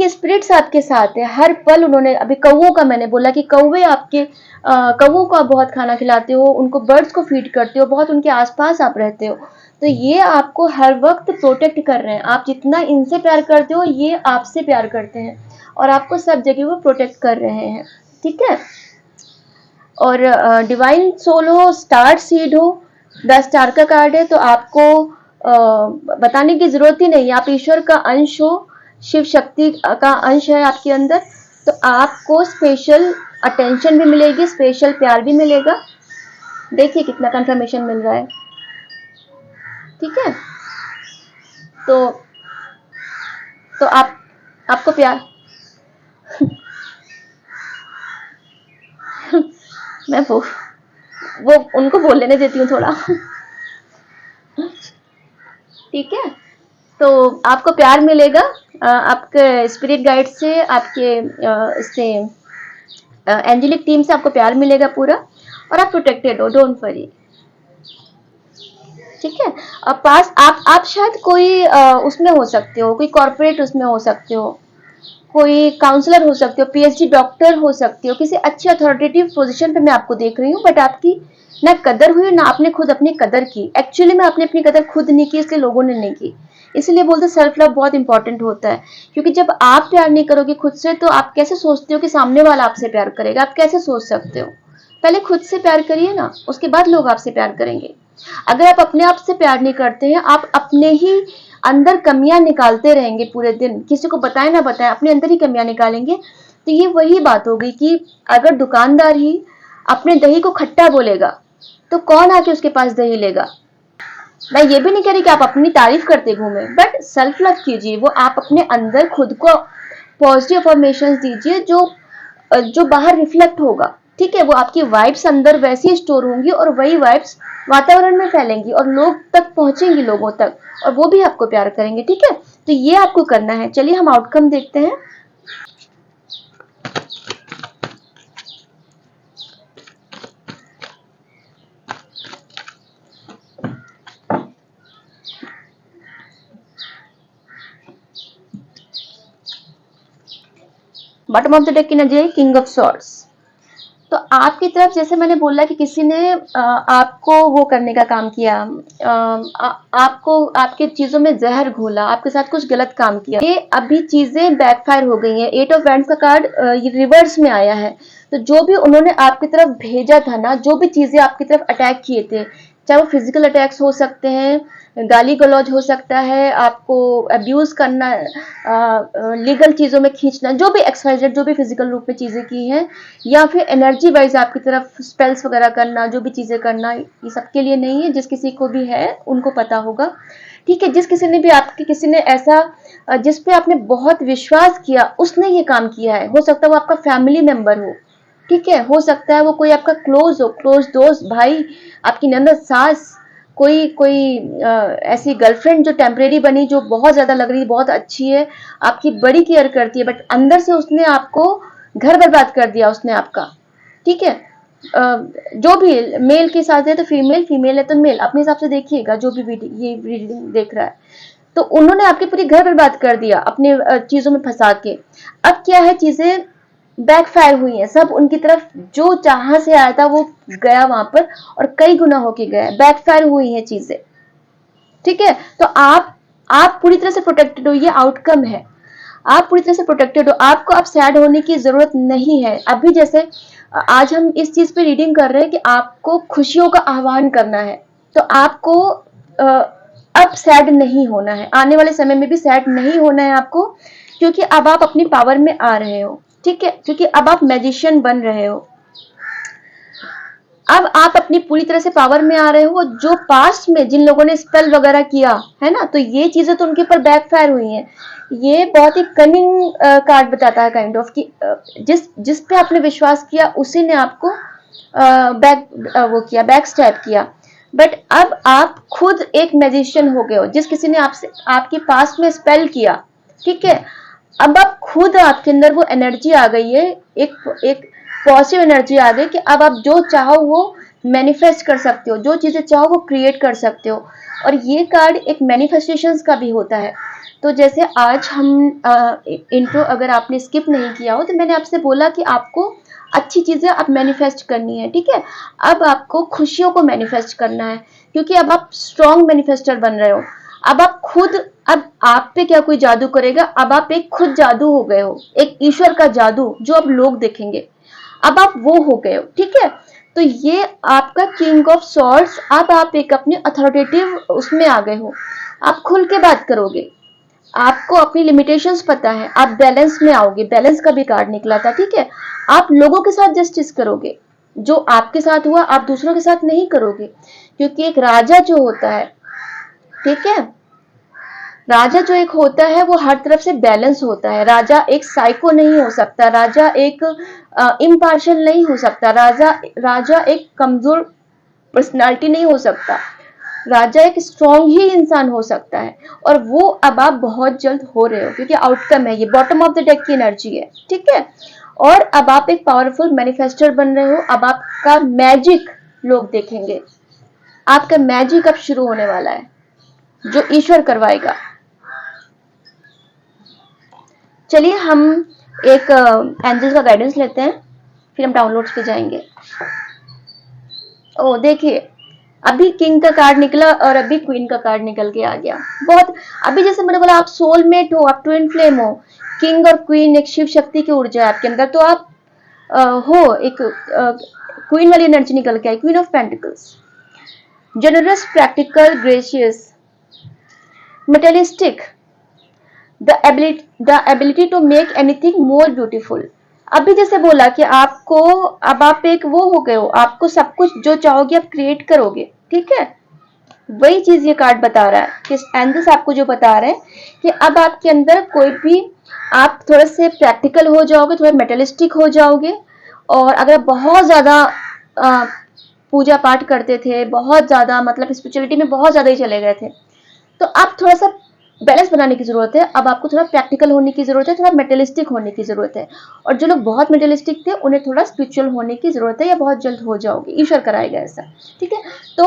स्पिरिट्स आपके साथ है हर पल। उन्होंने अभी कौवों का मैंने बोला कि कौवे आपके कौवों को आप बहुत खाना खिलाते हो, उनको बर्ड्स को फीड करते हो, बहुत उनके आसपास आप रहते हो। तो ये आपको हर वक्त प्रोटेक्ट कर रहे हैं। आप जितना इनसे प्यार करते हो, ये आपसे प्यार करते हैं और आपको सब जगह वो प्रोटेक्ट कर रहे हैं, ठीक है। और डिवाइन सोल हो, स्टार सीड हो, 10 स्टार का कार्ड है। तो आपको बताने की जरूरत ही नहीं, आप ईश्वर का अंश हो, शिव शक्ति का अंश है आपके अंदर। तो आपको स्पेशल अटेंशन भी मिलेगी, स्पेशल प्यार भी मिलेगा। देखिए कितना कंफर्मेशन मिल रहा है, ठीक है। तो तो आपको प्यार मैं वो उनको बोल लेने देती हूँ थोड़ा, ठीक है। तो आपको प्यार मिलेगा आपके स्पिरिट गाइड से, आपके इससे एंजेलिक टीम से आपको प्यार मिलेगा पूरा। और आप प्रोटेक्टेड हो, डोंट वरी, ठीक है। अब पास आप शायद कोई उसमें हो सकते हो, कोई कॉर्पोरेट उसमें हो सकते हो, कोई काउंसलर हो सकते हो, पीएचडी डॉक्टर हो सकते हो, किसी अच्छी अथॉरिटेटिव पोजीशन पे मैं आपको देख रही हूँ। बट आपकी ना कदर हुई, ना आपने खुद अपनी कदर की। एक्चुअली में आपने अपनी कदर खुद नहीं की, इसलिए लोगों ने नहीं की। इसलिए बोलते सेल्फ लव बहुत इंपॉर्टेंट होता है। क्योंकि जब आप प्यार नहीं करोगे खुद से, तो आप कैसे सोचते हो कि सामने वाला आपसे प्यार करेगा? आप कैसे सोच सकते हो? पहले खुद से प्यार करिए ना, उसके बाद लोग आपसे प्यार करेंगे। अगर आप अपने आप से प्यार नहीं करते हैं, आप अपने ही अंदर कमियां निकालते रहेंगे पूरे दिन, किसी को बताए ना बताए अपने अंदर ही कमियां निकालेंगे। तो ये वही बात होगी कि अगर दुकानदार ही अपने दही को खट्टा बोलेगा, तो कौन आके उसके पास दही लेगा? मैं ये भी नहीं कह रही कि आप अपनी तारीफ करते घूमे, बट सेल्फ लव कीजिए। वो आप अपने अंदर खुद को पॉजिटिव अफर्मेशन दीजिए, जो बाहर रिफ्लेक्ट होगा, ठीक है। वो आपकी वाइब्स अंदर वैसी स्टोर होंगी और वही वाइब्स वातावरण में फैलेंगी और लोग तक पहुंचेंगी, लोगों तक, और वो भी आपको प्यार करेंगे, ठीक है। तो ये आपको करना है। चलिए हम आउटकम देखते हैं। बॉटम ऑफ द डेक की नजर, किंग ऑफ सॉर्ड्स। तो आपकी तरफ जैसे मैंने बोला कि किसी ने आपको वो करने का काम किया, आपको आपके चीजों में जहर घोला, आपके साथ कुछ गलत काम किया। ये अभी चीजें बैकफायर हो गई हैं। 8 ऑफ वैंड्स का कार्ड ये रिवर्स में आया है। तो जो भी उन्होंने आपकी तरफ भेजा था ना, जो भी चीजें आपकी तरफ अटैक किए थे, चाहे वो फिजिकल अटैक्स हो सकते हैं, गाली गलौज हो सकता है, आपको अब्यूज करना, लीगल चीजों में खींचना, जो भी एक्सवाइजेड जो भी फिजिकल रूप में चीजें की हैं, या फिर एनर्जी वाइज आपकी तरफ स्पेल्स वगैरह करना, जो भी चीजें करना, ये सबके लिए नहीं है। जिस किसी को भी है उनको पता होगा, ठीक है। जिस किसी ने भी आपके किसी ने ऐसा जिस पे आपने बहुत विश्वास किया, उसने ये काम किया है, हो सकता है वो आपका फैमिली मेंबर हो, ठीक है, हो सकता है वो कोई आपका क्लोज हो, क्लोज दोस्त, भाई, आपकी ननद, सास, कोई कोई ऐसी गर्लफ्रेंड जो टेम्परेरी बनी, जो बहुत ज्यादा लग रही है, बहुत अच्छी है, आपकी बड़ी केयर करती है, बट अंदर से उसने आपको घर बर्बाद कर दिया, उसने आपका, ठीक है। जो भी मेल के साथ है तो फीमेल, फीमेल है तो मेल, अपने हिसाब से देखिएगा, जो भी ये रीडिंग देख रहा है। तो उन्होंने आपके पूरी घर बर्बाद कर दिया अपने चीजों में फंसा के। अब क्या है, चीजें बैकफायर हुई है, सब उनकी तरफ जो जहां से आया था वो गया वहां पर, और कई गुना होके गया, बैकफायर हुई है चीजें, ठीक है। तो आप पूरी तरह से प्रोटेक्टेड हो, ये आउटकम है, आप पूरी तरह से प्रोटेक्टेड हो, आपको अब सैड होने की जरूरत नहीं है। अभी जैसे आज हम इस चीज पे रीडिंग कर रहे हैं कि आपको खुशियों का आह्वान करना है, तो आपको अब सैड नहीं होना है, आने वाले समय में भी सैड नहीं होना है आपको, क्योंकि अब आप अपनी पावर में आ रहे हो, ठीक है, क्योंकि अब आप मैजिशियन बन रहे हो, अब आप अपनी पूरी तरह से पावर में आ रहे हो। जो पास्ट में जिन लोगों ने स्पेल वगैरह किया है ना, तो ये चीजें तो उनके ऊपर बैकफायर हुई हैं। ये बहुत ही कनिंग कार्ड बताता है, काइंड ऑफ कि जिस पे आपने विश्वास किया उसी ने आपको वो किया, बैक स्टैप किया। बट अब आप खुद एक मैजिशियन हो गए हो, जिस किसी ने आपसे आपके पास्ट में स्पेल किया, ठीक है, अब आप खुद, आपके अंदर वो एनर्जी आ गई है, एक पॉजिटिव एनर्जी आ गई कि अब आप जो चाहो वो मैनिफेस्ट कर सकते हो, जो चीजें चाहो वो क्रिएट कर सकते हो। और ये कार्ड एक मैनिफेस्टेशंस का भी होता है। तो जैसे आज हम इंट्रो अगर आपने स्किप नहीं किया हो, तो मैंने आपसे बोला कि आपको अच्छी चीजें अब मैनिफेस्ट करनी है, ठीक है। अब आपको खुशियों को मैनिफेस्ट करना है, क्योंकि अब आप स्ट्रॉन्ग मैनिफेस्टर बन रहे हो। अब आप खुद, अब आप पे क्या कोई जादू करेगा, अब आप एक खुद जादू हो गए हो, एक ईश्वर का जादू जो अब लोग देखेंगे, अब आप वो हो गए हो, ठीक है। तो ये आपका किंग ऑफ सॉर्ड्स, अब आप एक अपने अथॉरिटेटिव उसमें आ गए हो, आप खुल के बात करोगे, आपको अपनी लिमिटेशंस पता है, आप बैलेंस में आओगे, बैलेंस का भी कार्ड निकला था, ठीक है। आप लोगों के साथ जस्टिस करोगे, जो आपके साथ हुआ आप दूसरों के साथ नहीं करोगे, क्योंकि एक राजा जो होता है, ठीक है, राजा जो एक होता है वो हर तरफ से बैलेंस होता है। राजा एक साइको नहीं हो सकता, राजा एक इम्पार्शियल नहीं हो सकता, राजा एक कमजोर पर्सनालिटी नहीं हो सकता, राजा एक स्ट्रॉन्ग ही इंसान हो सकता है। और वो अब आप बहुत जल्द हो रहे हो, क्योंकि आउटकम है, ये बॉटम ऑफ द डेक की एनर्जी है, ठीक है। और अब आप एक पावरफुल मैनिफेस्टर बन रहे हो, अब आपका मैजिक लोग देखेंगे, आपका मैजिक अब शुरू होने वाला है, जो ईश्वर करवाएगा। चलिए हम एक एंजल्स का गाइडेंस लेते हैं, फिर हम डाउनलोड्स पे जाएंगे। ओ देखिए, अभी किंग का कार्ड निकला और अभी क्वीन का कार्ड निकल के आ गया। बहुत अभी जैसे मैंने बोला, आप सोलमेट हो, आप ट्विन फ्लेम हो, किंग और क्वीन एक शिव शक्ति की ऊर्जा है आपके अंदर, तो आप हो एक क्वीन वाली एनर्जी निकल के आई, queen of pentacles, generous, practical, gracious, materialistic, the ability to make anything more beautiful. अभी जैसे बोला कि आपको अब आप एक वो हो गए हो, आपको सब कुछ जो चाहोगे आप क्रिएट करोगे, ठीक है। वही चीज ये कार्ड बता रहा है कि एंजल्स आपको जो बता रहे हैं कि अब आपके अंदर कोई भी, आप थोड़े से प्रैक्टिकल हो जाओगे, थोड़े मेटलिस्टिक हो जाओगे। और अगर बहुत ज्यादा पूजा पाठ करते थे, बहुत ज्यादा मतलब स्पिरिचुअलिटी में बहुत ज्यादा ही चले गए थे, तो अब थोड़ा सा बैलेंस बनाने की जरूरत है। अब आपको थोड़ा प्रैक्टिकल होने की जरूरत है, थोड़ा मेटलिस्टिक होने की जरूरत है। और जो लोग बहुत मेटलिस्टिक थे उन्हें थोड़ा स्पिरिचुअल होने की जरूरत है, या बहुत जल्द हो जाओगे, ईश्वर कराएगा ऐसा, ठीक है। तो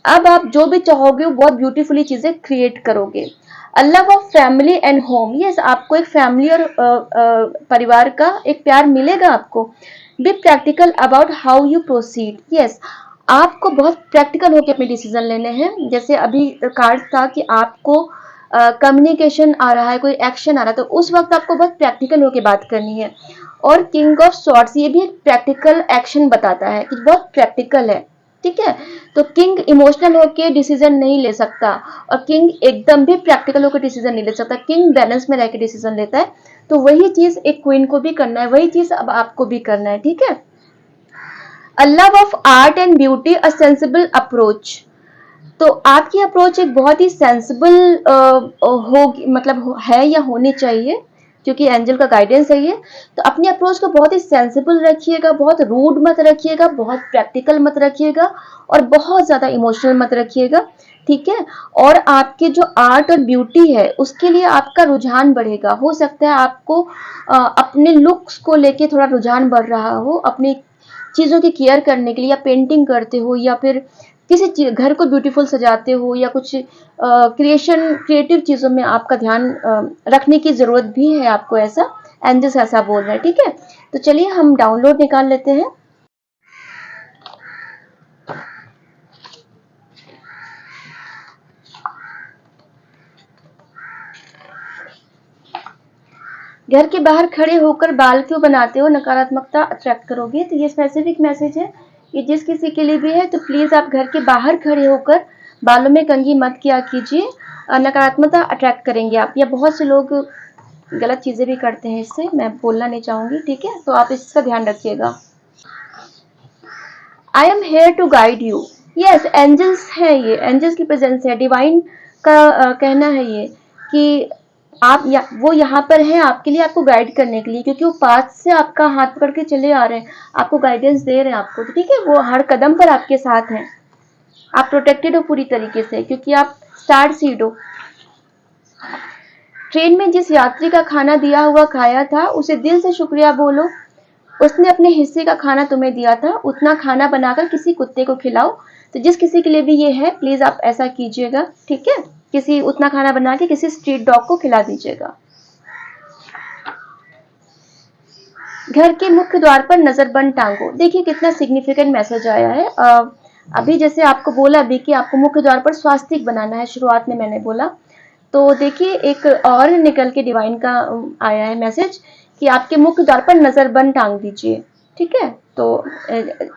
अब आप जो भी चाहोगे वो बहुत ब्यूटीफुली चीजें क्रिएट करोगे। Love of family and home, yes, आपको एक फैमिली और परिवार का एक प्यार मिलेगा आपको। Be practical about how you proceed, yes, आपको बहुत प्रैक्टिकल होकर अपने डिसीजन लेने हैं। जैसे अभी कार्ड था कि आपको कम्युनिकेशन आ रहा है, कोई एक्शन आ रहा है, तो उस वक्त आपको बहुत प्रैक्टिकल होकर बात करनी है। और किंग ऑफ सॉर्ड्स ये भी एक प्रैक्टिकल एक्शन बताता है कि बहुत प्रैक्टिकल है, ठीक है। तो किंग इमोशनल होके डिसीजन नहीं ले सकता और किंग एकदम भी प्रैक्टिकल होकर डिसीजन नहीं ले सकता। किंग बैलेंस में रह के डिसीजन लेता है। तो वही चीज एक क्वीन को भी करना है, वही चीज अब आपको भी करना है। ठीक है। A love of art and beauty, a sensible approach. तो आपकी अप्रोच एक बहुत ही सेंसिबल होगी, मतलब है या होनी चाहिए, क्योंकि एंजल का गाइडेंस है ये। तो अपनी अप्रोच को बहुत ही सेंसिबल रखिएगा, बहुत रूड मत रखिएगा, बहुत प्रैक्टिकल मत रखिएगा और बहुत ज़्यादा इमोशनल मत रखिएगा। ठीक है। और आपके जो आर्ट और ब्यूटी है उसके लिए आपका रुझान बढ़ेगा। हो सकता है आपको अपने लुक्स को लेके थोड़ा रुझान बढ़ रहा हो, अपनी चीज़ों की केयर करने के लिए, या पेंटिंग करते हो या फिर किसी घर को ब्यूटीफुल सजाते हो या कुछ क्रिएटिव चीज़ों में आपका ध्यान रखने की ज़रूरत भी है आपको, ऐसा एंजल्स ऐसा बोल रहे हैं। ठीक है। तो चलिए हम डाउनलोड निकाल लेते हैं। घर के बाहर खड़े होकर बाल क्यों बनाते हो, नकारात्मकता अट्रैक्ट करोगे। तो ये स्पेसिफिक मैसेज है, ये जिस किसी के लिए भी है। तो प्लीज़ आप घर के बाहर खड़े होकर बालों में कंघी मत किया कीजिए, नकारात्मकता अट्रैक्ट करेंगे आप। या बहुत से लोग गलत चीज़ें भी करते हैं, इससे मैं बोलना नहीं चाहूँगी। ठीक है। तो आप इसका ध्यान रखिएगा। I am here to guide you. Yes, angels है, ये एंजल्स की प्रेजेंस है, डिवाइन का कहना है ये कि आप वो यहाँ पर हैं आपके लिए, आपको गाइड करने के लिए, क्योंकि वो पास से आपका हाथ पकड़ के चले आ रहे हैं, आपको गाइडेंस दे रहे हैं आपको। तो ठीक है, वो हर कदम पर आपके साथ हैं। आप प्रोटेक्टेड हो पूरी तरीके से, क्योंकि आप स्टार सीड हो। ट्रेन में जिस यात्री का खाना दिया हुआ खाया था उसे दिल से शुक्रिया बोलो, उसने अपने हिस्से का खाना तुम्हें दिया था, उतना खाना बनाकर किसी कुत्ते को खिलाओ। तो जिस किसी के लिए भी ये है, प्लीज आप ऐसा कीजिएगा। ठीक है। किसी उतना खाना बना के किसी स्ट्रीट डॉग को खिला दीजिएगा। घर के मुख्य द्वार पर नजरबंद टांगो। देखिए कितना सिग्निफिकेंट मैसेज आया है। अभी जैसे आपको बोला अभी कि आपको मुख्य द्वार पर स्वास्तिक बनाना है, शुरुआत में मैंने बोला। तो देखिए एक और निकल के डिवाइन का आया है मैसेज कि आपके मुख्य द्वार पर नजरबंद टांग दीजिए। ठीक है। तो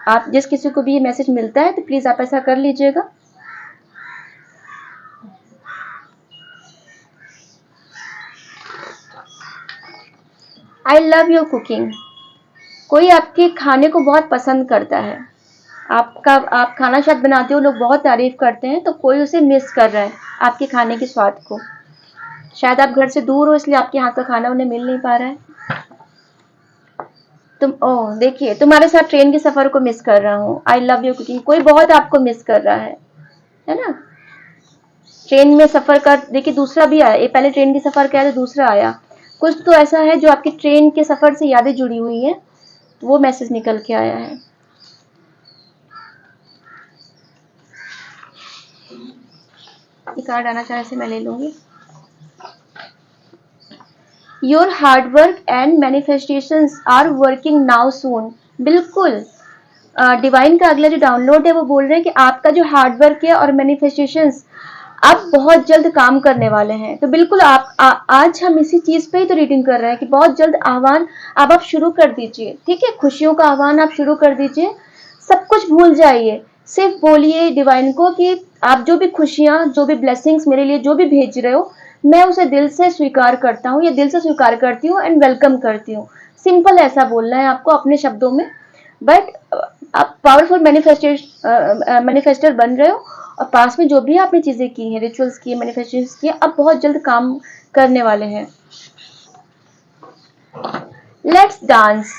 आप जिस किसी को भी ये मैसेज मिलता है तो प्लीज आप ऐसा कर लीजिएगा। I love your cooking. कोई आपके खाने को बहुत पसंद करता है, आप खाना शायद बनाते हो, लोग बहुत तारीफ करते हैं, तो कोई उसे मिस कर रहा है आपके खाने के स्वाद को। शायद आप घर से दूर हो इसलिए आपके हाथ का खाना उन्हें मिल नहीं पा रहा है। देखिए तुम्हारे साथ ट्रेन के सफर को मिस कर रहा हूँ। आई लव यू कुकिंग, कोई बहुत आपको मिस कर रहा है ना। ट्रेन में सफर कर, देखिए दूसरा भी आया, ये पहले ट्रेन की सफर किया तो दूसरा आया। कुछ तो ऐसा है जो आपकी ट्रेन के सफर से यादें जुड़ी हुई है, तो वो मैसेज निकल के आया है। ये कार्ड आना चाहे से मैं ले लूंगी। Your hard work and manifestations are working now soon. बिल्कुल। डिवाइन का अगला जो डाउनलोड है वो बोल रहे हैं कि आपका जो हार्ड वर्क है और मैनिफेस्टेशंस आप बहुत जल्द काम करने वाले हैं। तो बिल्कुल आज हम इसी चीज पे ही तो रीडिंग कर रहे हैं कि बहुत जल्द आह्वान अब आप शुरू कर दीजिए। ठीक है, खुशियों का आह्वान आप शुरू कर दीजिए, सब कुछ भूल जाइए, सिर्फ बोलिए डिवाइन को कि आप जो भी खुशियां, जो भी ब्लेसिंग्स मेरे लिए जो भी भेज रहे हो, मैं उसे दिल से स्वीकार करता हूँ या दिल से स्वीकार करती हूँ एंड वेलकम करती हूँ। सिंपल ऐसा बोलना है आपको अपने शब्दों में। बट आप पावरफुल मैनिफेस्टर बन रहे हो और पास में जो भी आपने चीजें की हैं, रिचुअल्स किए, मैनिफेस्टेशंस किए, अब बहुत जल्द काम करने वाले हैं। Let's dance.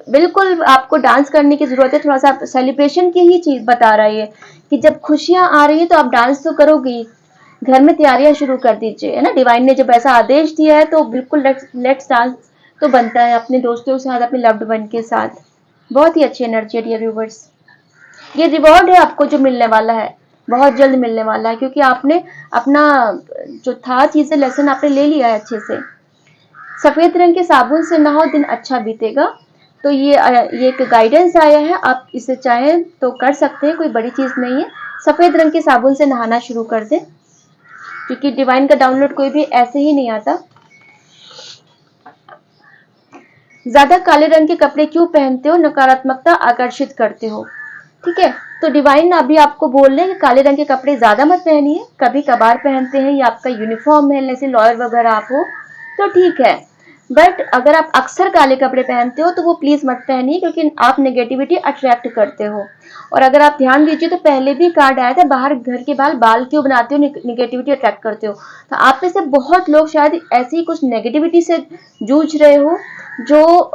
बिल्कुल आपको डांस करने की जरूरत है, थोड़ा सा सेलिब्रेशन की ही चीज बता रहा है ये कि जब खुशियां आ रही है तो आप डांस तो करोगे, घर में तैयारियां शुरू कर दीजिए, है ना। डिवाइन ने जब ऐसा आदेश दिया है तो बिल्कुल लेट्स डांस तो बनता है अपने दोस्तों के साथ, अपने लव्ड वन के साथ। बहुत ही अच्छी एनर्जी है डियर व्यूवर्स। ये रिवॉर्ड है आपको जो मिलने वाला है, बहुत जल्द मिलने वाला है, क्योंकि आपने अपना जो था चीजें लेसन आपने ले लिया है अच्छे से। सफेद रंग के साबुन से नहाओ, दिन अच्छा बीतेगा। तो ये एक गाइडेंस आया है, आप इसे चाहें तो कर सकते हैं, कोई बड़ी चीज नहीं है। सफेद रंग के साबुन से नहाना शुरू कर दें, क्योंकि डिवाइन का डाउनलोड कोई भी ऐसे ही नहीं आता। ज्यादा काले रंग के कपड़े क्यों पहनते हो, नकारात्मकता आकर्षित करते हो। ठीक है। तो डिवाइन अभी आपको बोल रहे हैं कि काले रंग के कपड़े ज्यादा मत पहनिए, कभी कभार पहनते हैं, या आपका यूनिफॉर्म है, जैसे लॉयर वगैरह आप हो तो ठीक है, बट अगर आप अक्सर काले कपड़े पहनते हो तो वो प्लीज मत पहनिए, क्योंकि आप नेगेटिविटी अट्रैक्ट करते हो। और अगर आप ध्यान दीजिए तो पहले भी कार्ड आया था, बाहर घर के बाहर बाल क्यों बनाते हो, निगेटिविटी अट्रैक्ट करते हो। तो आप में से बहुत लोग शायद ऐसी ही कुछ नेगेटिविटी से जूझ रहे हो, जो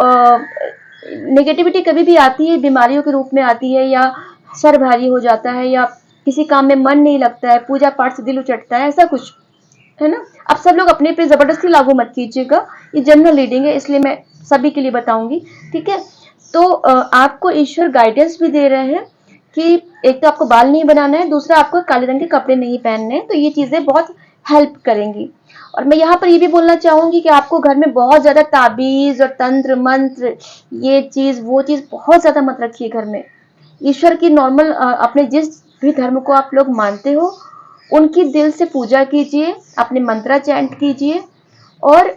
नेगेटिविटी कभी भी आती है बीमारियों के रूप में आती है, या सर भारी हो जाता है, या किसी काम में मन नहीं लगता है, पूजा पाठ से दिल उचटता है, ऐसा कुछ है ना। अब सब लोग अपने पे जबरदस्ती लागू मत कीजिएगा, ये जनरल रीडिंग है इसलिए मैं सभी के लिए बताऊंगी, ठीक है। तो आपको ईश्वर गाइडेंस भी दे रहे हैं कि एक तो आपको बाल नहीं बनाना है, दूसरा आपको काले रंग के कपड़े नहीं पहनने हैं, तो ये चीजें बहुत हेल्प करेंगी। और मैं यहाँ पर ये भी बोलना चाहूंगी कि आपको घर में बहुत ज्यादा ताबीज और तंत्र मंत्र, ये चीज वो चीज बहुत ज्यादा मत रखिए घर में। ईश्वर की नॉर्मल अपने जिस भी धर्म को आप लोग मानते हो उनकी दिल से पूजा कीजिए, अपने मंत्रा चैंट कीजिए, और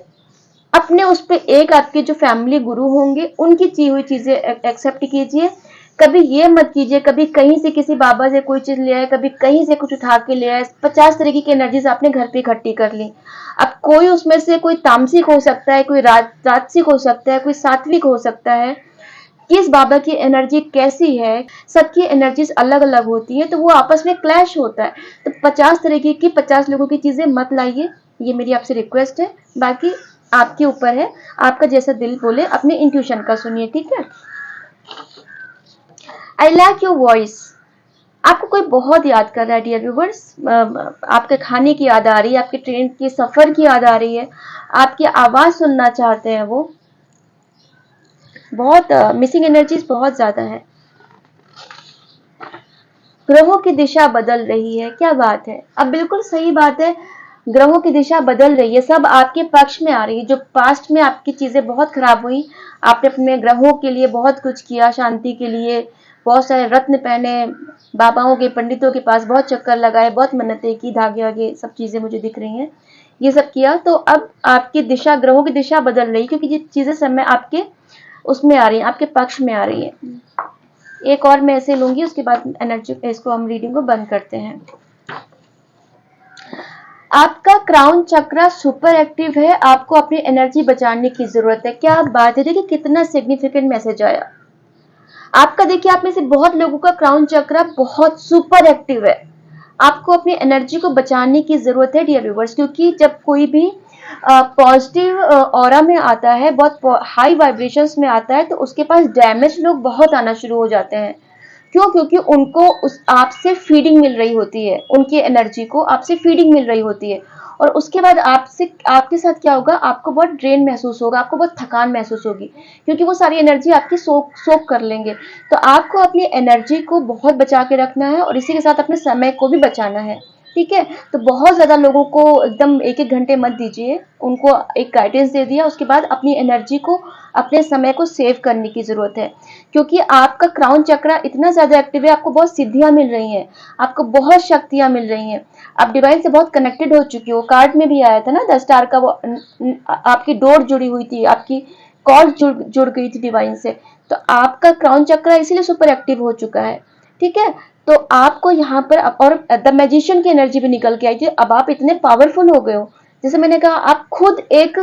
अपने उस पे एक आपके जो फैमिली गुरु होंगे उनकी ची हुई चीजें एक्सेप्ट कीजिए। कभी ये मत कीजिए कभी कहीं से किसी बाबा से कोई चीज ले आए, कभी कहीं से कुछ उठा के ले आए, 50 तरीके की एनर्जीज आपने घर पे इकट्ठी कर ली। अब कोई उसमें से कोई तामसिक हो सकता है, कोई राजसिक हो सकता है, कोई सात्विक हो सकता है, किस बाबा की एनर्जी कैसी है, सबकी एनर्जीज अलग अलग होती है, तो वो आपस में क्लैश होता है। तो 50 तरीके की 50 लोगों की चीजें मत लाइए, ये मेरी आपसे रिक्वेस्ट है। बाकी आपके ऊपर है, आपका जैसा दिल बोले, अपने इंट्यूशन का सुनिए, ठीक है। आई लाइक योर वॉइस, आपको कोई बहुत याद कर रहा है डियर व्यूवर्स, आपके खाने की याद आ रही है, आपके ट्रेन के सफर की याद आ रही है, आपकी आवाज सुनना चाहते हैं वो, बहुत मिसिंग एनर्जीज बहुत ज्यादा है। ग्रहों की दिशा बदल रही है, क्या बात है, अब बिल्कुल सही बात है, ग्रहों की दिशा बदल रही है, सब आपके पक्ष में आ रही है। जो पास्ट में आपकी चीजें बहुत खराब हुई, आपने अपने ग्रहों के लिए बहुत कुछ किया, शांति के लिए बहुत सारे रत्न पहने, बाबाओं के पंडितों के पास बहुत चक्कर लगाए, बहुत मन्नतें की, धागे आगे सब चीजें मुझे दिख रही हैं, ये सब किया। तो अब आपकी दिशा, ग्रहों की दिशा बदल रही है, क्योंकि ये चीजें समय आपके उसमें आ रही है, आपके पक्ष में आ रही है। एक और मैं ऐसे लूंगी, उसके बाद एनर्जी इसको हम रीडिंग को बंद करते हैं। आपका क्राउन चक्रा सुपर एक्टिव है, आपको अपनी एनर्जी बचाने की जरूरत है। क्या बात है, देखिए कितना सिग्निफिकेंट मैसेज आया आपका। देखिए आप में से बहुत लोगों का क्राउन चक्रा बहुत सुपर एक्टिव है, आपको अपनी एनर्जी को बचाने की जरूरत है डियर व्यूवर्स, क्योंकि जब कोई भी पॉजिटिव ऑरा में आता है, बहुत हाई वाइब्रेशंस में आता है, तो उसके पास डैमेज लोग बहुत आना शुरू हो जाते हैं। क्यों? क्योंकि उनको उस आपसे फीडिंग मिल रही होती है, उनकी एनर्जी को आपसे फीडिंग मिल रही होती है, और उसके बाद आपसे आपके साथ क्या होगा, आपको बहुत ड्रेन महसूस होगा, आपको बहुत थकान महसूस होगी, क्योंकि वो सारी एनर्जी आपकी सोख कर लेंगे। तो आपको अपनी एनर्जी को बहुत बचा के रखना है, और इसी के साथ अपने समय को भी बचाना है, ठीक है। तो बहुत ज्यादा लोगों को एकदम एक एक घंटे मत दीजिए, उनको एक गाइडेंस दे दिया, उसके बाद अपनी एनर्जी को, अपने समय को सेव करने की जरूरत है, क्योंकि आपका क्राउन चक्रा इतना ज्यादा एक्टिव है, आपको बहुत सिद्धियां मिल रही हैं, आपको बहुत शक्तियां मिल रही हैं, आप डिवाइन से बहुत कनेक्टेड हो चुकी हो। कार्ड में भी आया था ना 10 स्टार का, वो आपकी डोर जुड़ी हुई थी, आपकी कॉल जुड़ गई थी डिवाइन से। तो आपका क्राउन चक्रा इसीलिए सुपर एक्टिव हो चुका है, ठीक है। तो आपको यहाँ पर, और द मैजिशियन की एनर्जी भी निकल के आई थी, अब आप इतने पावरफुल हो गए हो, जैसे मैंने कहा आप खुद एक,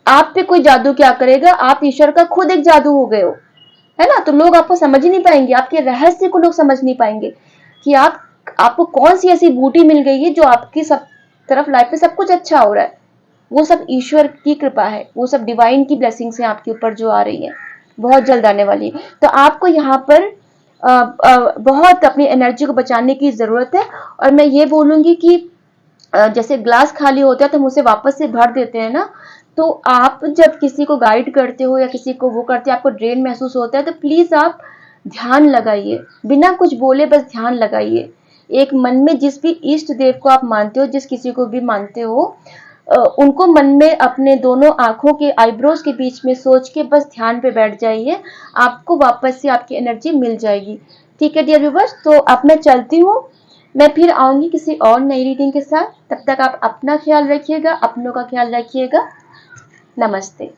आप पे कोई जादू क्या करेगा, आप ईश्वर का खुद एक जादू हो गए हो, है ना। तो लोग आपको समझ ही नहीं पाएंगे, आपके रहस्य को लोग समझ नहीं पाएंगे कि आपको कौन सी ऐसी बूटी मिल गई है जो आपकी सब तरफ लाइफ में सब कुछ अच्छा हो रहा है। वो सब ईश्वर की कृपा है, वो सब डिवाइन की ब्लेसिंग्स है आपके ऊपर जो आ रही है, बहुत जल्द आने वाली है। तो आपको यहाँ पर बहुत अपनी एनर्जी को बचाने की जरूरत है। और मैं ये बोलूंगी कि जैसे ग्लास खाली होता है तो हम उसे वापस से भर देते हैं ना, तो आप जब किसी को गाइड करते हो या किसी को वो करते हो, आपको ड्रेन महसूस होता है, तो प्लीज आप ध्यान लगाइए, बिना कुछ बोले बस ध्यान लगाइए। एक मन में जिस भी इष्ट देव को आप मानते हो, जिस किसी को भी मानते हो, उनको मन में अपने दोनों आंखों के आईब्रोज के बीच में सोच के बस ध्यान पे बैठ जाइए, आपको वापस से आपकी एनर्जी मिल जाएगी, ठीक है डियर व्यूअर्स। तो अब मैं चलती हूँ, मैं फिर आऊंगी किसी और नई रीडिंग के साथ, तब तक आप अपना ख्याल रखिएगा, अपनों का ख्याल रखिएगा। नमस्ते।